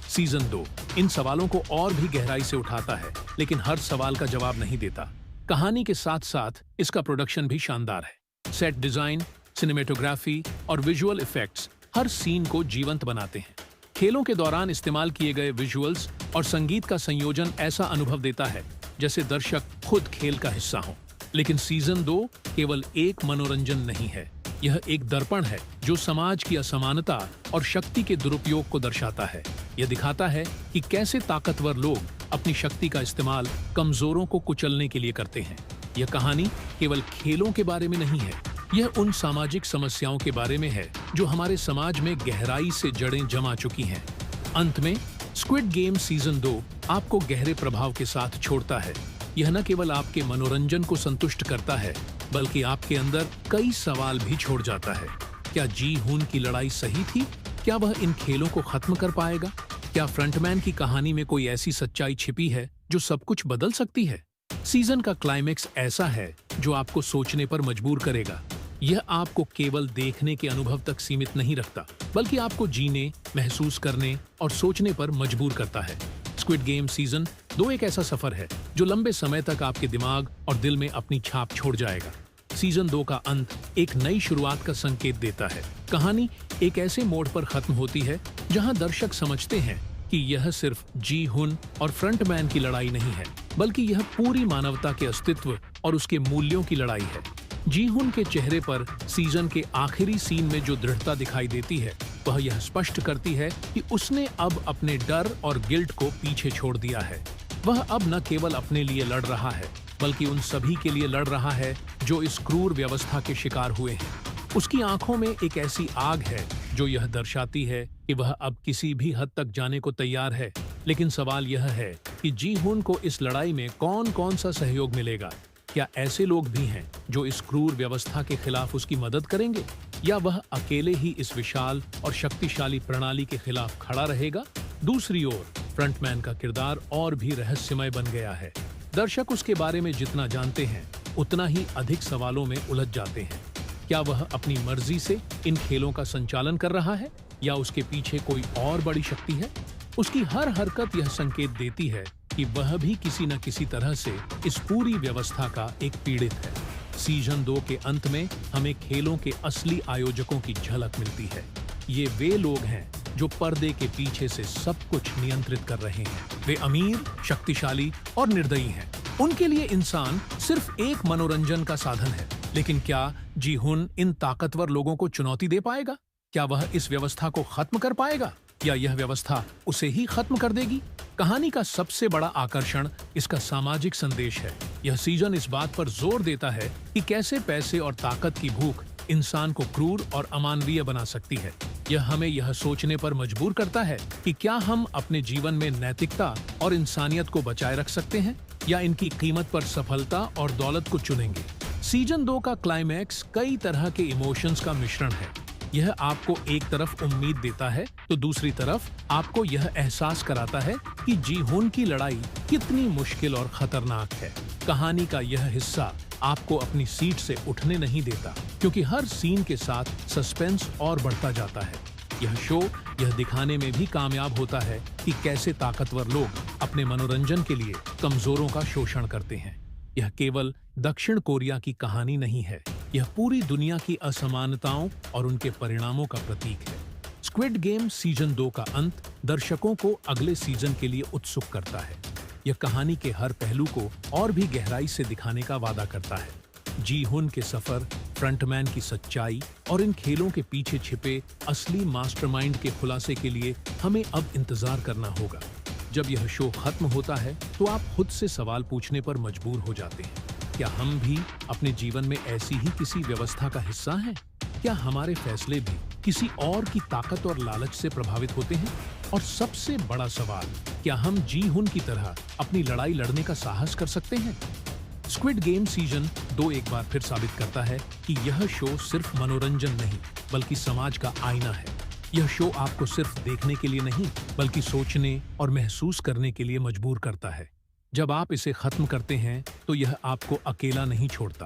सीजन 2 इन सवालों को और भी गहराई से उठाता है, लेकिन हर सवाल का जवाब नहीं देता। कहानी के साथ साथ इसका प्रोडक्शन भी शानदार है। सेट डिजाइन, सिनेमेटोग्राफी और विजुअल इफेक्ट्स हर सीन को जीवंत बनाते हैं। खेलों के दौरान इस्तेमाल किए गए विजुअल्स और संगीत का संयोजन ऐसा अनुभव देता है जैसे दर्शक खुद खेल का हिस्सा हो। लेकिन सीजन 2 केवल एक मनोरंजन नहीं है, यह एक दर्पण है जो समाज की असमानता और शक्ति के दुरुपयोग को दर्शाता है। यह दिखाता है कि कैसे ताकतवर लोग अपनी शक्ति का इस्तेमाल कमजोरों को कुचलने के लिए करते हैं। यह कहानी केवल खेलों के बारे में नहीं है, यह उन सामाजिक समस्याओं के बारे में है जो हमारे समाज में गहराई से जड़ें जमा चुकी हैं। अंत में स्क्विड गेम सीजन 2 आपको गहरे प्रभाव के साथ छोड़ता है। यह न केवल आपके मनोरंजन को संतुष्ट करता है, बल्कि आपके अंदर कई सवाल भी छोड़ जाता है। क्या जी हुन की लड़ाई सही थी? क्या वह इन खेलों को खत्म कर पाएगा? क्या फ्रंटमैन की कहानी में कोई ऐसी सच्चाई छिपी है जो सब कुछ बदल सकती है? सीजन का क्लाइमेक्स ऐसा है जो आपको सोचने पर मजबूर करेगा। यह आपको केवल देखने के अनुभव तक सीमित नहीं रखता, बल्कि आपको जीने, महसूस करने और सोचने पर मजबूर करता है। स्क्विड गेम सीजन 2 एक ऐसा सफर है जो लंबे समय तक आपके दिमाग और दिल में अपनी छाप छोड़ जाएगा। सीजन 2 का अंत एक नई शुरुआत का संकेत देता है। कहानी एक ऐसे मोड़ पर खत्म होती है जहां दर्शक समझते हैं कि यह सिर्फ जी हुन और फ्रंटमैन की लड़ाई नहीं है, बल्कि यह पूरी मानवता के अस्तित्व और उसके मूल्यों की लड़ाई है। जी हुन के चेहरे पर सीजन के आखिरी सीन में जो दृढ़ता दिखाई देती है, वह यह स्पष्ट करती है कि उसने अब अपने डर और गिल्ट को पीछे छोड़ दिया है। वह अब न केवल अपने लिए लड़ रहा है, बल्कि उन सभी के लिए लड़ रहा है जो इस क्रूर व्यवस्था के शिकार हुए हैं। उसकी आंखों में एक ऐसी आग है जो यह दर्शाती है कि वह अब किसी भी हद तक जाने को तैयार है। लेकिन सवाल यह है कि जी हुन को इस लड़ाई में कौन कौन सा सहयोग मिलेगा? क्या ऐसे लोग भी हैं जो इस क्रूर व्यवस्था के खिलाफ उसकी मदद करेंगे, या वह अकेले ही इस विशाल और शक्तिशाली प्रणाली के खिलाफ खड़ा रहेगा? दूसरी ओर फ्रंटमैन का किरदार और भी रहस्यमय बन गया है। दर्शक उसके बारे में जितना जानते हैं, उतना ही अधिक सवालों में उलझ जाते हैं। क्या वह अपनी मर्जी से इन खेलों का संचालन कर रहा है, या उसके पीछे कोई और बड़ी शक्ति है? उसकी हर हरकत यह संकेत देती है कि वह भी किसी न किसी तरह से इस पूरी व्यवस्था का एक पीड़ित है। सीजन 2 के अंत में हमें खेलों के असली आयोजकों की झलक मिलती है। ये वे लोग हैं जो पर्दे के पीछे से सब कुछ नियंत्रित कर रहे हैं। वे अमीर, शक्तिशाली और निर्दयी हैं। उनके लिए इंसान सिर्फ एक मनोरंजन का साधन है। लेकिन क्या जी हुन इन ताकतवर लोगों को चुनौती दे पाएगा? क्या वह इस व्यवस्था को खत्म कर पाएगा, या यह व्यवस्था उसे ही खत्म कर देगी? कहानी का सबसे बड़ा आकर्षण इसका सामाजिक संदेश है। यह सीजन इस बात पर जोर देता है कि कैसे पैसे और ताकत की भूख इंसान को क्रूर और अमानवीय बना सकती है। यह हमें यह सोचने पर मजबूर करता है कि क्या हम अपने जीवन में नैतिकता और इंसानियत को बचाए रख सकते हैं, या इनकी कीमत पर सफलता और दौलत को चुनेंगे। सीजन 2 का क्लाइमैक्स कई तरह के इमोशंस का मिश्रण है। यह आपको एक तरफ उम्मीद देता है तो दूसरी तरफ आपको यह एहसास कराता है कि जी हुन की लड़ाई कितनी मुश्किल और खतरनाक है। कहानी का यह हिस्सा आपको अपनी सीट से उठने नहीं देता, क्योंकि हर सीन के साथ सस्पेंस और बढ़ता जाता है। यह शो यह दिखाने में भी कामयाब होता है कि कैसे ताकतवर लोग अपने मनोरंजन के लिए कमजोरों का शोषण करते हैं। यह केवल दक्षिण कोरिया की कहानी नहीं है, यह पूरी दुनिया की असमानताओं और उनके परिणामों का प्रतीक है। स्क्विड गेम सीजन 2 का अंत दर्शकों को अगले सीजन के लिए उत्सुक करता है। यह कहानी के हर पहलू को और भी गहराई से दिखाने का वादा करता है। जी हुन के सफर, फ्रंटमैन की सच्चाई और इन खेलों के पीछे छिपे असली मास्टरमाइंड के खुलासे के लिए हमें अब इंतजार करना होगा। जब यह शो खत्म होता है तो आप खुद से सवाल पूछने पर मजबूर हो जाते हैं, क्या हम भी अपने जीवन में ऐसी ही किसी व्यवस्था का हिस्सा हैं? क्या हमारे फैसले भी किसी और की ताकत और लालच से प्रभावित होते हैं? और सबसे बड़ा सवाल, क्या हम जी हुन की तरह अपनी लड़ाई लड़ने का साहस कर सकते हैं? स्क्विड गेम सीजन 2 एक बार फिर साबित करता है कि यह शो सिर्फ मनोरंजन नहीं, बल्कि समाज का आईना है। यह शो आपको सिर्फ देखने के लिए नहीं, बल्कि सोचने और महसूस करने के लिए मजबूर करता है। जब आप इसे खत्म करते हैं तो यह आपको अकेला नहीं छोड़ता,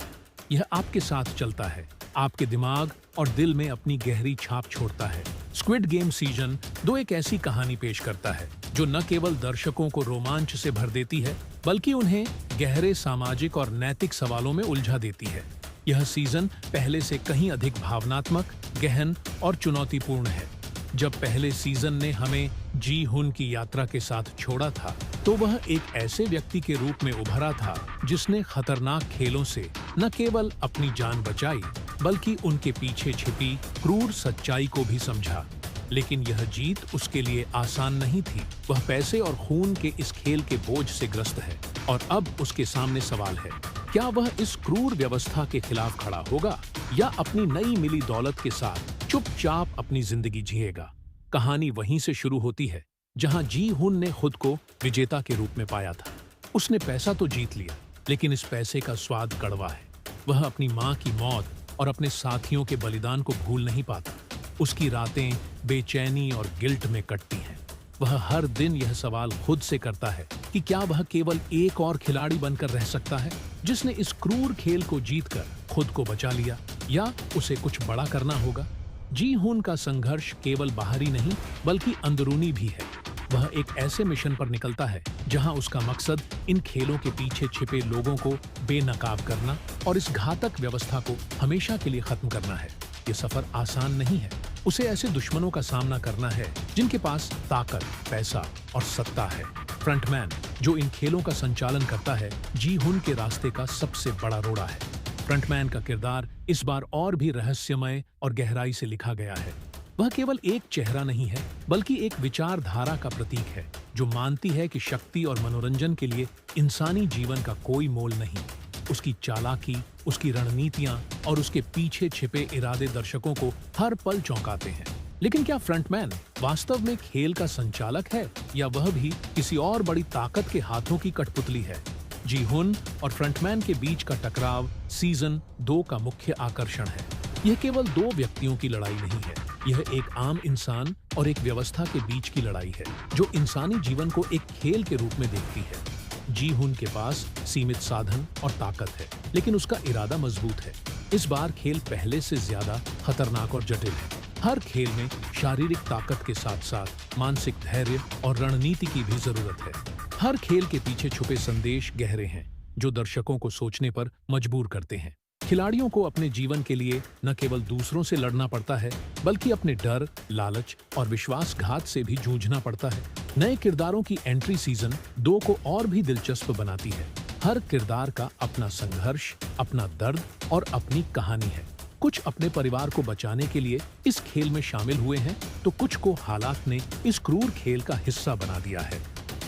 यह आपके साथ चलता है, आपके दिमाग और दिल में अपनी गहरी छाप छोड़ता है। स्क्विड गेम सीजन 2 एक ऐसी कहानी पेश करता है जो न केवल दर्शकों को रोमांच से भर देती है, बल्कि उन्हें गहरे सामाजिक और नैतिक सवालों में उलझा देती है। यह सीजन पहले से कहीं अधिक भावनात्मक, गहन और चुनौतीपूर्ण है। जब पहले सीजन ने हमें जी हुन की यात्रा के साथ छोड़ा था, तो वह एक ऐसे व्यक्ति के रूप में उभरा था जिसने खतरनाक खेलों से न केवल अपनी जान बचाई, बल्कि उनके पीछे छिपी क्रूर सच्चाई को भी समझा। लेकिन यह जीत उसके लिए आसान नहीं थी। वह पैसे और खून के इस खेल के बोझ से ग्रस्त है और अब उसके सामने सवाल है, क्या वह इस क्रूर व्यवस्था के खिलाफ खड़ा होगा या अपनी नई मिली दौलत के साथ चुपचाप अपनी जिंदगी जिएगा? कहानी वहीं से शुरू होती है जहां जी हुन ने खुद को विजेता के रूप में पाया था। उसने पैसा तो जीत लिया, लेकिन इस पैसे का स्वाद कड़वा है। वह अपनी मां की मौत और अपने साथियों के बलिदान को भूल नहीं पाता। उसकी रातें बेचैनी और गिल्ट में कटती हैं। वह हर दिन यह सवाल खुद से करता है कि क्या वह केवल एक और खिलाड़ी बनकर रह सकता है जिसने इस क्रूर खेल को जीतकर खुद को बचा लिया, या उसे कुछ बड़ा करना होगा। जी हुन का संघर्ष केवल बाहरी नहीं, बल्कि अंदरूनी भी है। वह एक ऐसे मिशन पर निकलता है जहां उसका मकसद इन खेलों के पीछे छिपे लोगों को बेनकाब करना और इस घातक व्यवस्था को हमेशा के लिए खत्म करना है। ये सफर आसान नहीं है। उसे ऐसे दुश्मनों का सामना करना है जिनके पास ताकत, पैसा और सत्ता है। फ्रंटमैन, जो इन खेलों का संचालन करता है, जी हुन के रास्ते का सबसे बड़ा रोड़ा है। फ्रंटमैन का किरदार इस बार और भी रहस्यमय और गहराई से लिखा गया है। वह केवल एक चेहरा नहीं है, बल्कि एक विचारधारा का प्रतीक है जो मानती है कि शक्ति और मनोरंजन के लिए इंसानी जीवन का कोई मोल नहीं। उसकी चालाकी, उसकी रणनीतियां और उसके पीछे छिपे इरादे दर्शकों को हर पल चौंकाते हैं। लेकिन क्या फ्रंटमैन वास्तव में खेल का संचालक है, या वह भी किसी और बड़ी ताकत के हाथों की कठपुतली है? जी हुन और फ्रंटमैन के बीच का टकराव सीजन 2 का मुख्य आकर्षण है। यह केवल दो व्यक्तियों की लड़ाई नहीं है, यह एक आम इंसान और एक व्यवस्था के बीच की लड़ाई है जो इंसानी जीवन को एक खेल के रूप में देखती है। जी हुन के पास सीमित साधन और ताकत है, लेकिन उसका इरादा मजबूत है। इस बार खेल पहले से ज्यादा खतरनाक और जटिल है। हर खेल में शारीरिक ताकत के साथ साथ मानसिक धैर्य और रणनीति की भी जरूरत है। हर खेल के पीछे छुपे संदेश गहरे हैं जो दर्शकों को सोचने पर मजबूर करते हैं। खिलाड़ियों को अपने जीवन के लिए न केवल दूसरों से लड़ना पड़ता है, बल्कि अपने डर, लालच और विश्वासघात से भी जूझना पड़ता है। नए किरदारों की एंट्री सीजन 2 को और भी दिलचस्प बनाती है। हर किरदार का अपना संघर्ष, अपना दर्द और अपनी कहानी है। कुछ अपने परिवार को बचाने के लिए इस खेल में शामिल हुए हैं, तो कुछ को हालात ने इस क्रूर खेल का हिस्सा बना दिया है।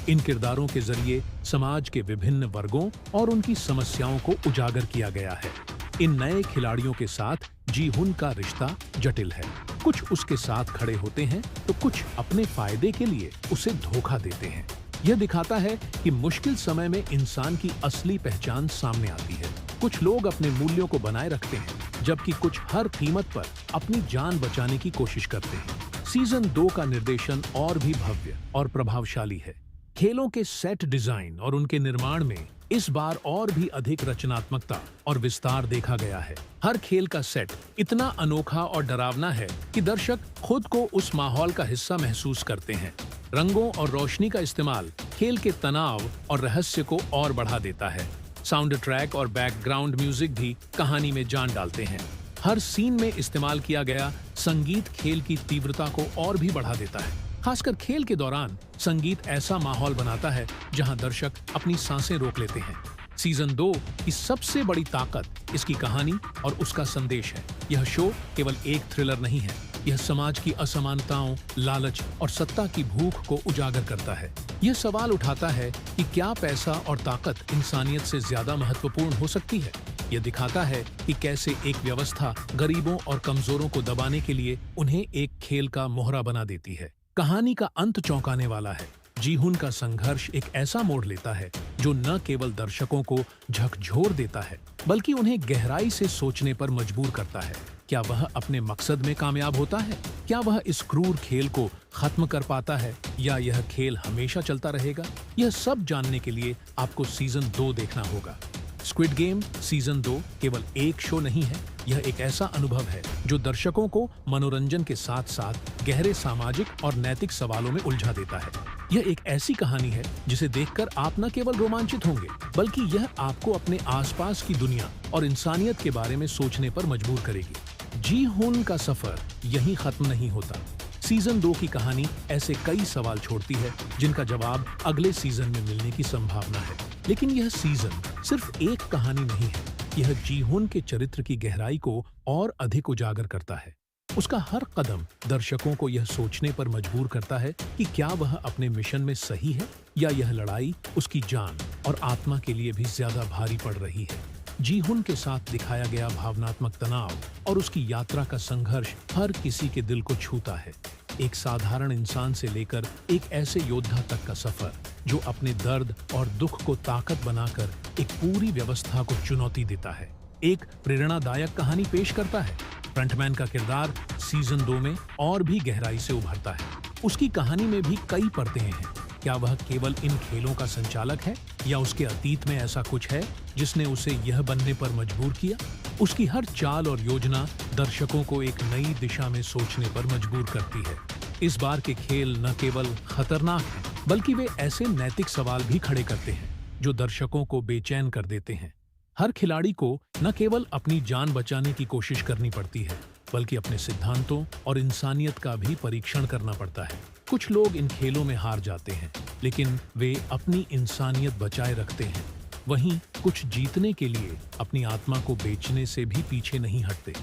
इन किरदारों के जरिए समाज के विभिन्न वर्गों और उनकी समस्याओं को उजागर किया गया है। इन नए खिलाड़ियों के साथ जी हुन का रिश्ता जटिल है। कुछ उसके साथ खड़े होते हैं, तो कुछ अपने फायदे के लिए उसे धोखा देते हैं। यह दिखाता है कि मुश्किल समय में इंसान की असली पहचान सामने आती है। कुछ लोग अपने मूल्यों को बनाए रखते हैं, जबकि कुछ हर कीमत पर अपनी जान बचाने की कोशिश करते हैं। सीजन 2 का निर्देशन और भी भव्य और प्रभावशाली है। खेलों के सेट डिजाइन और उनके निर्माण में इस बार और भी अधिक रचनात्मकता और विस्तार देखा गया है। हर खेल का सेट इतना अनोखा और डरावना है कि दर्शक खुद को उस माहौल का हिस्सा महसूस करते हैं। रंगों और रोशनी का इस्तेमाल खेल के तनाव और रहस्य को और बढ़ा देता है। साउंड ट्रैक और बैकग्राउंड म्यूजिक भी कहानी में जान डालते हैं। हर सीन में इस्तेमाल किया गया संगीत खेल की तीव्रता को और भी बढ़ा देता है। खासकर खेल के दौरान संगीत ऐसा माहौल बनाता है जहां दर्शक अपनी सांसें रोक लेते हैं। सीजन 2 की सबसे बड़ी ताकत इसकी कहानी और उसका संदेश है। यह शो केवल एक थ्रिलर नहीं है, यह समाज की असमानताओं, लालच और सत्ता की भूख को उजागर करता है। यह सवाल उठाता है कि क्या पैसा और ताकत इंसानियत से ज्यादा महत्वपूर्ण हो सकती है। यह दिखाता है कि कैसे एक व्यवस्था गरीबों और कमजोरों को दबाने के लिए उन्हें एक खेल का मोहरा बना देती है। कहानी का अंत चौंकाने वाला है। जी-हुन का संघर्ष एक ऐसा मोड़ लेता है जो न केवल दर्शकों को झकझोर देता है, बल्कि उन्हें गहराई से सोचने पर मजबूर करता है। क्या वह अपने मकसद में कामयाब होता है? क्या वह इस क्रूर खेल को खत्म कर पाता है, या यह खेल हमेशा चलता रहेगा? यह सब जानने के लिए आपको सीजन 2 देखना होगा। स्क्विड गेम सीजन 2 केवल एक शो नहीं है, यह एक ऐसा अनुभव है जो दर्शकों को मनोरंजन के साथ साथ गहरे सामाजिक और नैतिक सवालों में उलझा देता है। यह एक ऐसी कहानी है जिसे देखकर आप न केवल रोमांचित होंगे, बल्कि यह आपको अपने आसपास की दुनिया और इंसानियत के बारे में सोचने पर मजबूर करेगी। जी-हुन का सफर यहीं खत्म नहीं होता। सीजन 2 की कहानी ऐसे कई सवाल छोड़ती है जिनका जवाब अगले सीजन में मिलने की संभावना है। लेकिन यह सीजन सिर्फ एक कहानी नहीं है, यह जी-हुन के चरित्र की गहराई को और अधिक उजागर करता है। उसका हर कदम दर्शकों को यह सोचने पर मजबूर करता है कि क्या वह अपने मिशन में सही है, या यह लड़ाई उसकी जान और आत्मा के लिए भी ज्यादा भारी पड़ रही है। जी-हुन के साथ दिखाया गया भावनात्मक तनाव और उसकी यात्रा का संघर्ष हर किसी के दिल को छूता है। एक साधारण इंसान से लेकर एक ऐसे योद्धा तक का सफर जो अपने दर्द और दुख को ताकत बनाकर एक पूरी व्यवस्था को चुनौती देता है, एक प्रेरणादायक कहानी पेश करता है। फ्रंटमैन का किरदार सीजन 2 में और भी गहराई से उभरता है। उसकी कहानी में भी कई परतें हैं। क्या वह केवल इन खेलों का संचालक है, या उसके अतीत में ऐसा कुछ है जिसने उसे यह बनने पर मजबूर किया? उसकी हर चाल और योजना दर्शकों को एक नई दिशा में सोचने पर मजबूर करती है। इस बार के खेल न केवल खतरनाक हैं, बल्कि वे ऐसे नैतिक सवाल भी खड़े करते हैं जो दर्शकों को बेचैन कर देते हैं। हर खिलाड़ी को न केवल अपनी जान बचाने की कोशिश करनी पड़ती है, बल्कि अपने सिद्धांतों और इंसानियत का भी परीक्षण करना पड़ता है। कुछ लोग इन खेलों में हार जाते हैं, लेकिन वे अपनी इंसानियत बचाए रखते हैं। वहीं कुछ जीतने के लिए अपनी आत्मा को बेचने से भी पीछे नहीं हटते।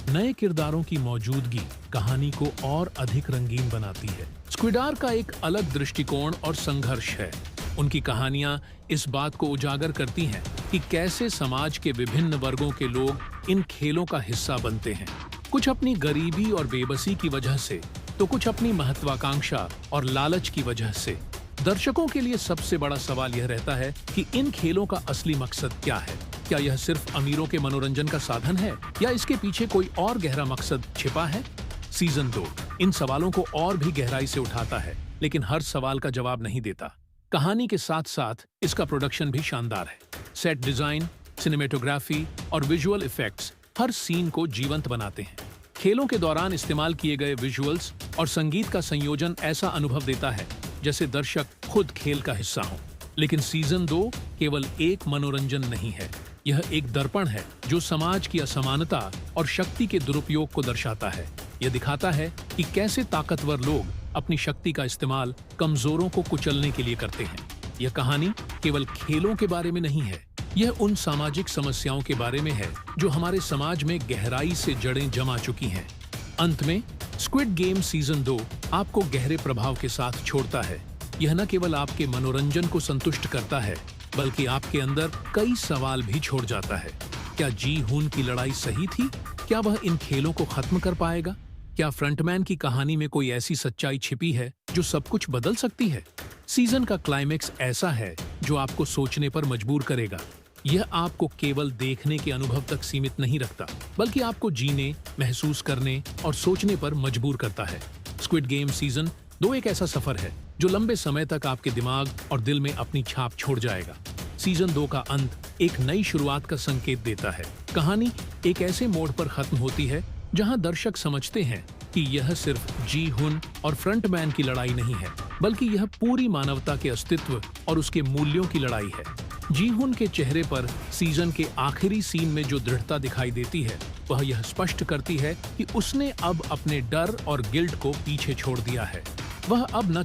नए किरदारों की मौजूदगी कहानी को और अधिक रंगीन बनाती है। स्क्विडार का एक अलग दृष्टिकोण और संघर्ष है। उनकी कहानियां इस बात को उजागर करती हैं कि कैसे समाज के विभिन्न वर्गों के लोग इन खेलों का हिस्सा बनते हैं। कुछ अपनी गरीबी और बेबसी की वजह से, तो कुछ अपनी महत्वाकांक्षा और लालच की वजह से। दर्शकों के लिए सबसे बड़ा सवाल यह रहता है कि इन खेलों का असली मकसद क्या है। क्या यह सिर्फ अमीरों के मनोरंजन का साधन है, या इसके पीछे कोई और गहरा मकसद छिपा है? सीजन 2 इन सवालों को और भी गहराई से उठाता है, लेकिन हर सवाल का जवाब नहीं देता। कहानी के साथ साथ इसका प्रोडक्शन भी शानदार है। सेट डिजाइन, सिनेमेटोग्राफी और विजुअल इफेक्ट्स हर सीन को जीवंत बनाते हैं। खेलों के दौरान इस्तेमाल किए गए विजुअल्स और संगीत का संयोजन ऐसा अनुभव देता है जैसे दर्शक खुद खेल का हिस्सा हो। लेकिन सीजन 2 केवल एक मनोरंजन नहीं है, यह एक दर्पण है जो समाज की असमानता और शक्ति के दुरुपयोग को दर्शाता है। यह दिखाता है कि कैसे ताकतवर लोग अपनी शक्ति का इस्तेमाल कमजोरों को कुचलने के लिए करते हैं। यह कहानी केवल खेलों के बारे में नहीं है, यह उन सामाजिक समस्याओं के बारे में है जो हमारे समाज में गहराई से जड़ें जमा चुकी हैं। अंत में स्क्विड गेम सीजन 2 आपको गहरे प्रभाव के साथ छोड़ता है। यह न केवल आपके मनोरंजन को संतुष्ट करता है, बल्कि आपके अंदर कई सवाल भी छोड़ जाता है। क्या जी-हुन की लड़ाई सही थी? क्या वह इन खेलों को खत्म कर पाएगा? क्या फ्रंटमैन की कहानी में कोई ऐसी सच्चाई छिपी है जो सब कुछ बदल सकती है? सीजन का क्लाइमेक्स ऐसा है जो आपको सोचने पर मजबूर करेगा। यह आपको केवल देखने के अनुभव तक सीमित नहीं रखता, बल्कि आपको जीने, महसूस करने और सोचने पर मजबूर करता है। स्क्विड गेम सीजन 2 एक ऐसा सफर है जो लंबे समय तक आपके दिमाग और दिल में अपनी छाप छोड़ जाएगा। सीजन 2 का अंत एक नई शुरुआत का संकेत देता है। कहानी एक ऐसे मोड़ पर खत्म होती है जहां दर्शक समझते हैं कि यह सिर्फ जी हुन और फ्रंटमैन की लड़ाई नहीं है, बल्कि यह पूरी मानवता के अस्तित्व और उसके मूल्यों की लड़ाई है। जी हुन के चेहरे पर सीजन के आखिरी सीन में जो दृढ़ता दिखाई देती है, वह यह स्पष्ट करती है कि उसने अब अपने डर और गिल्ट को पीछे छोड़ दिया है। वह अब न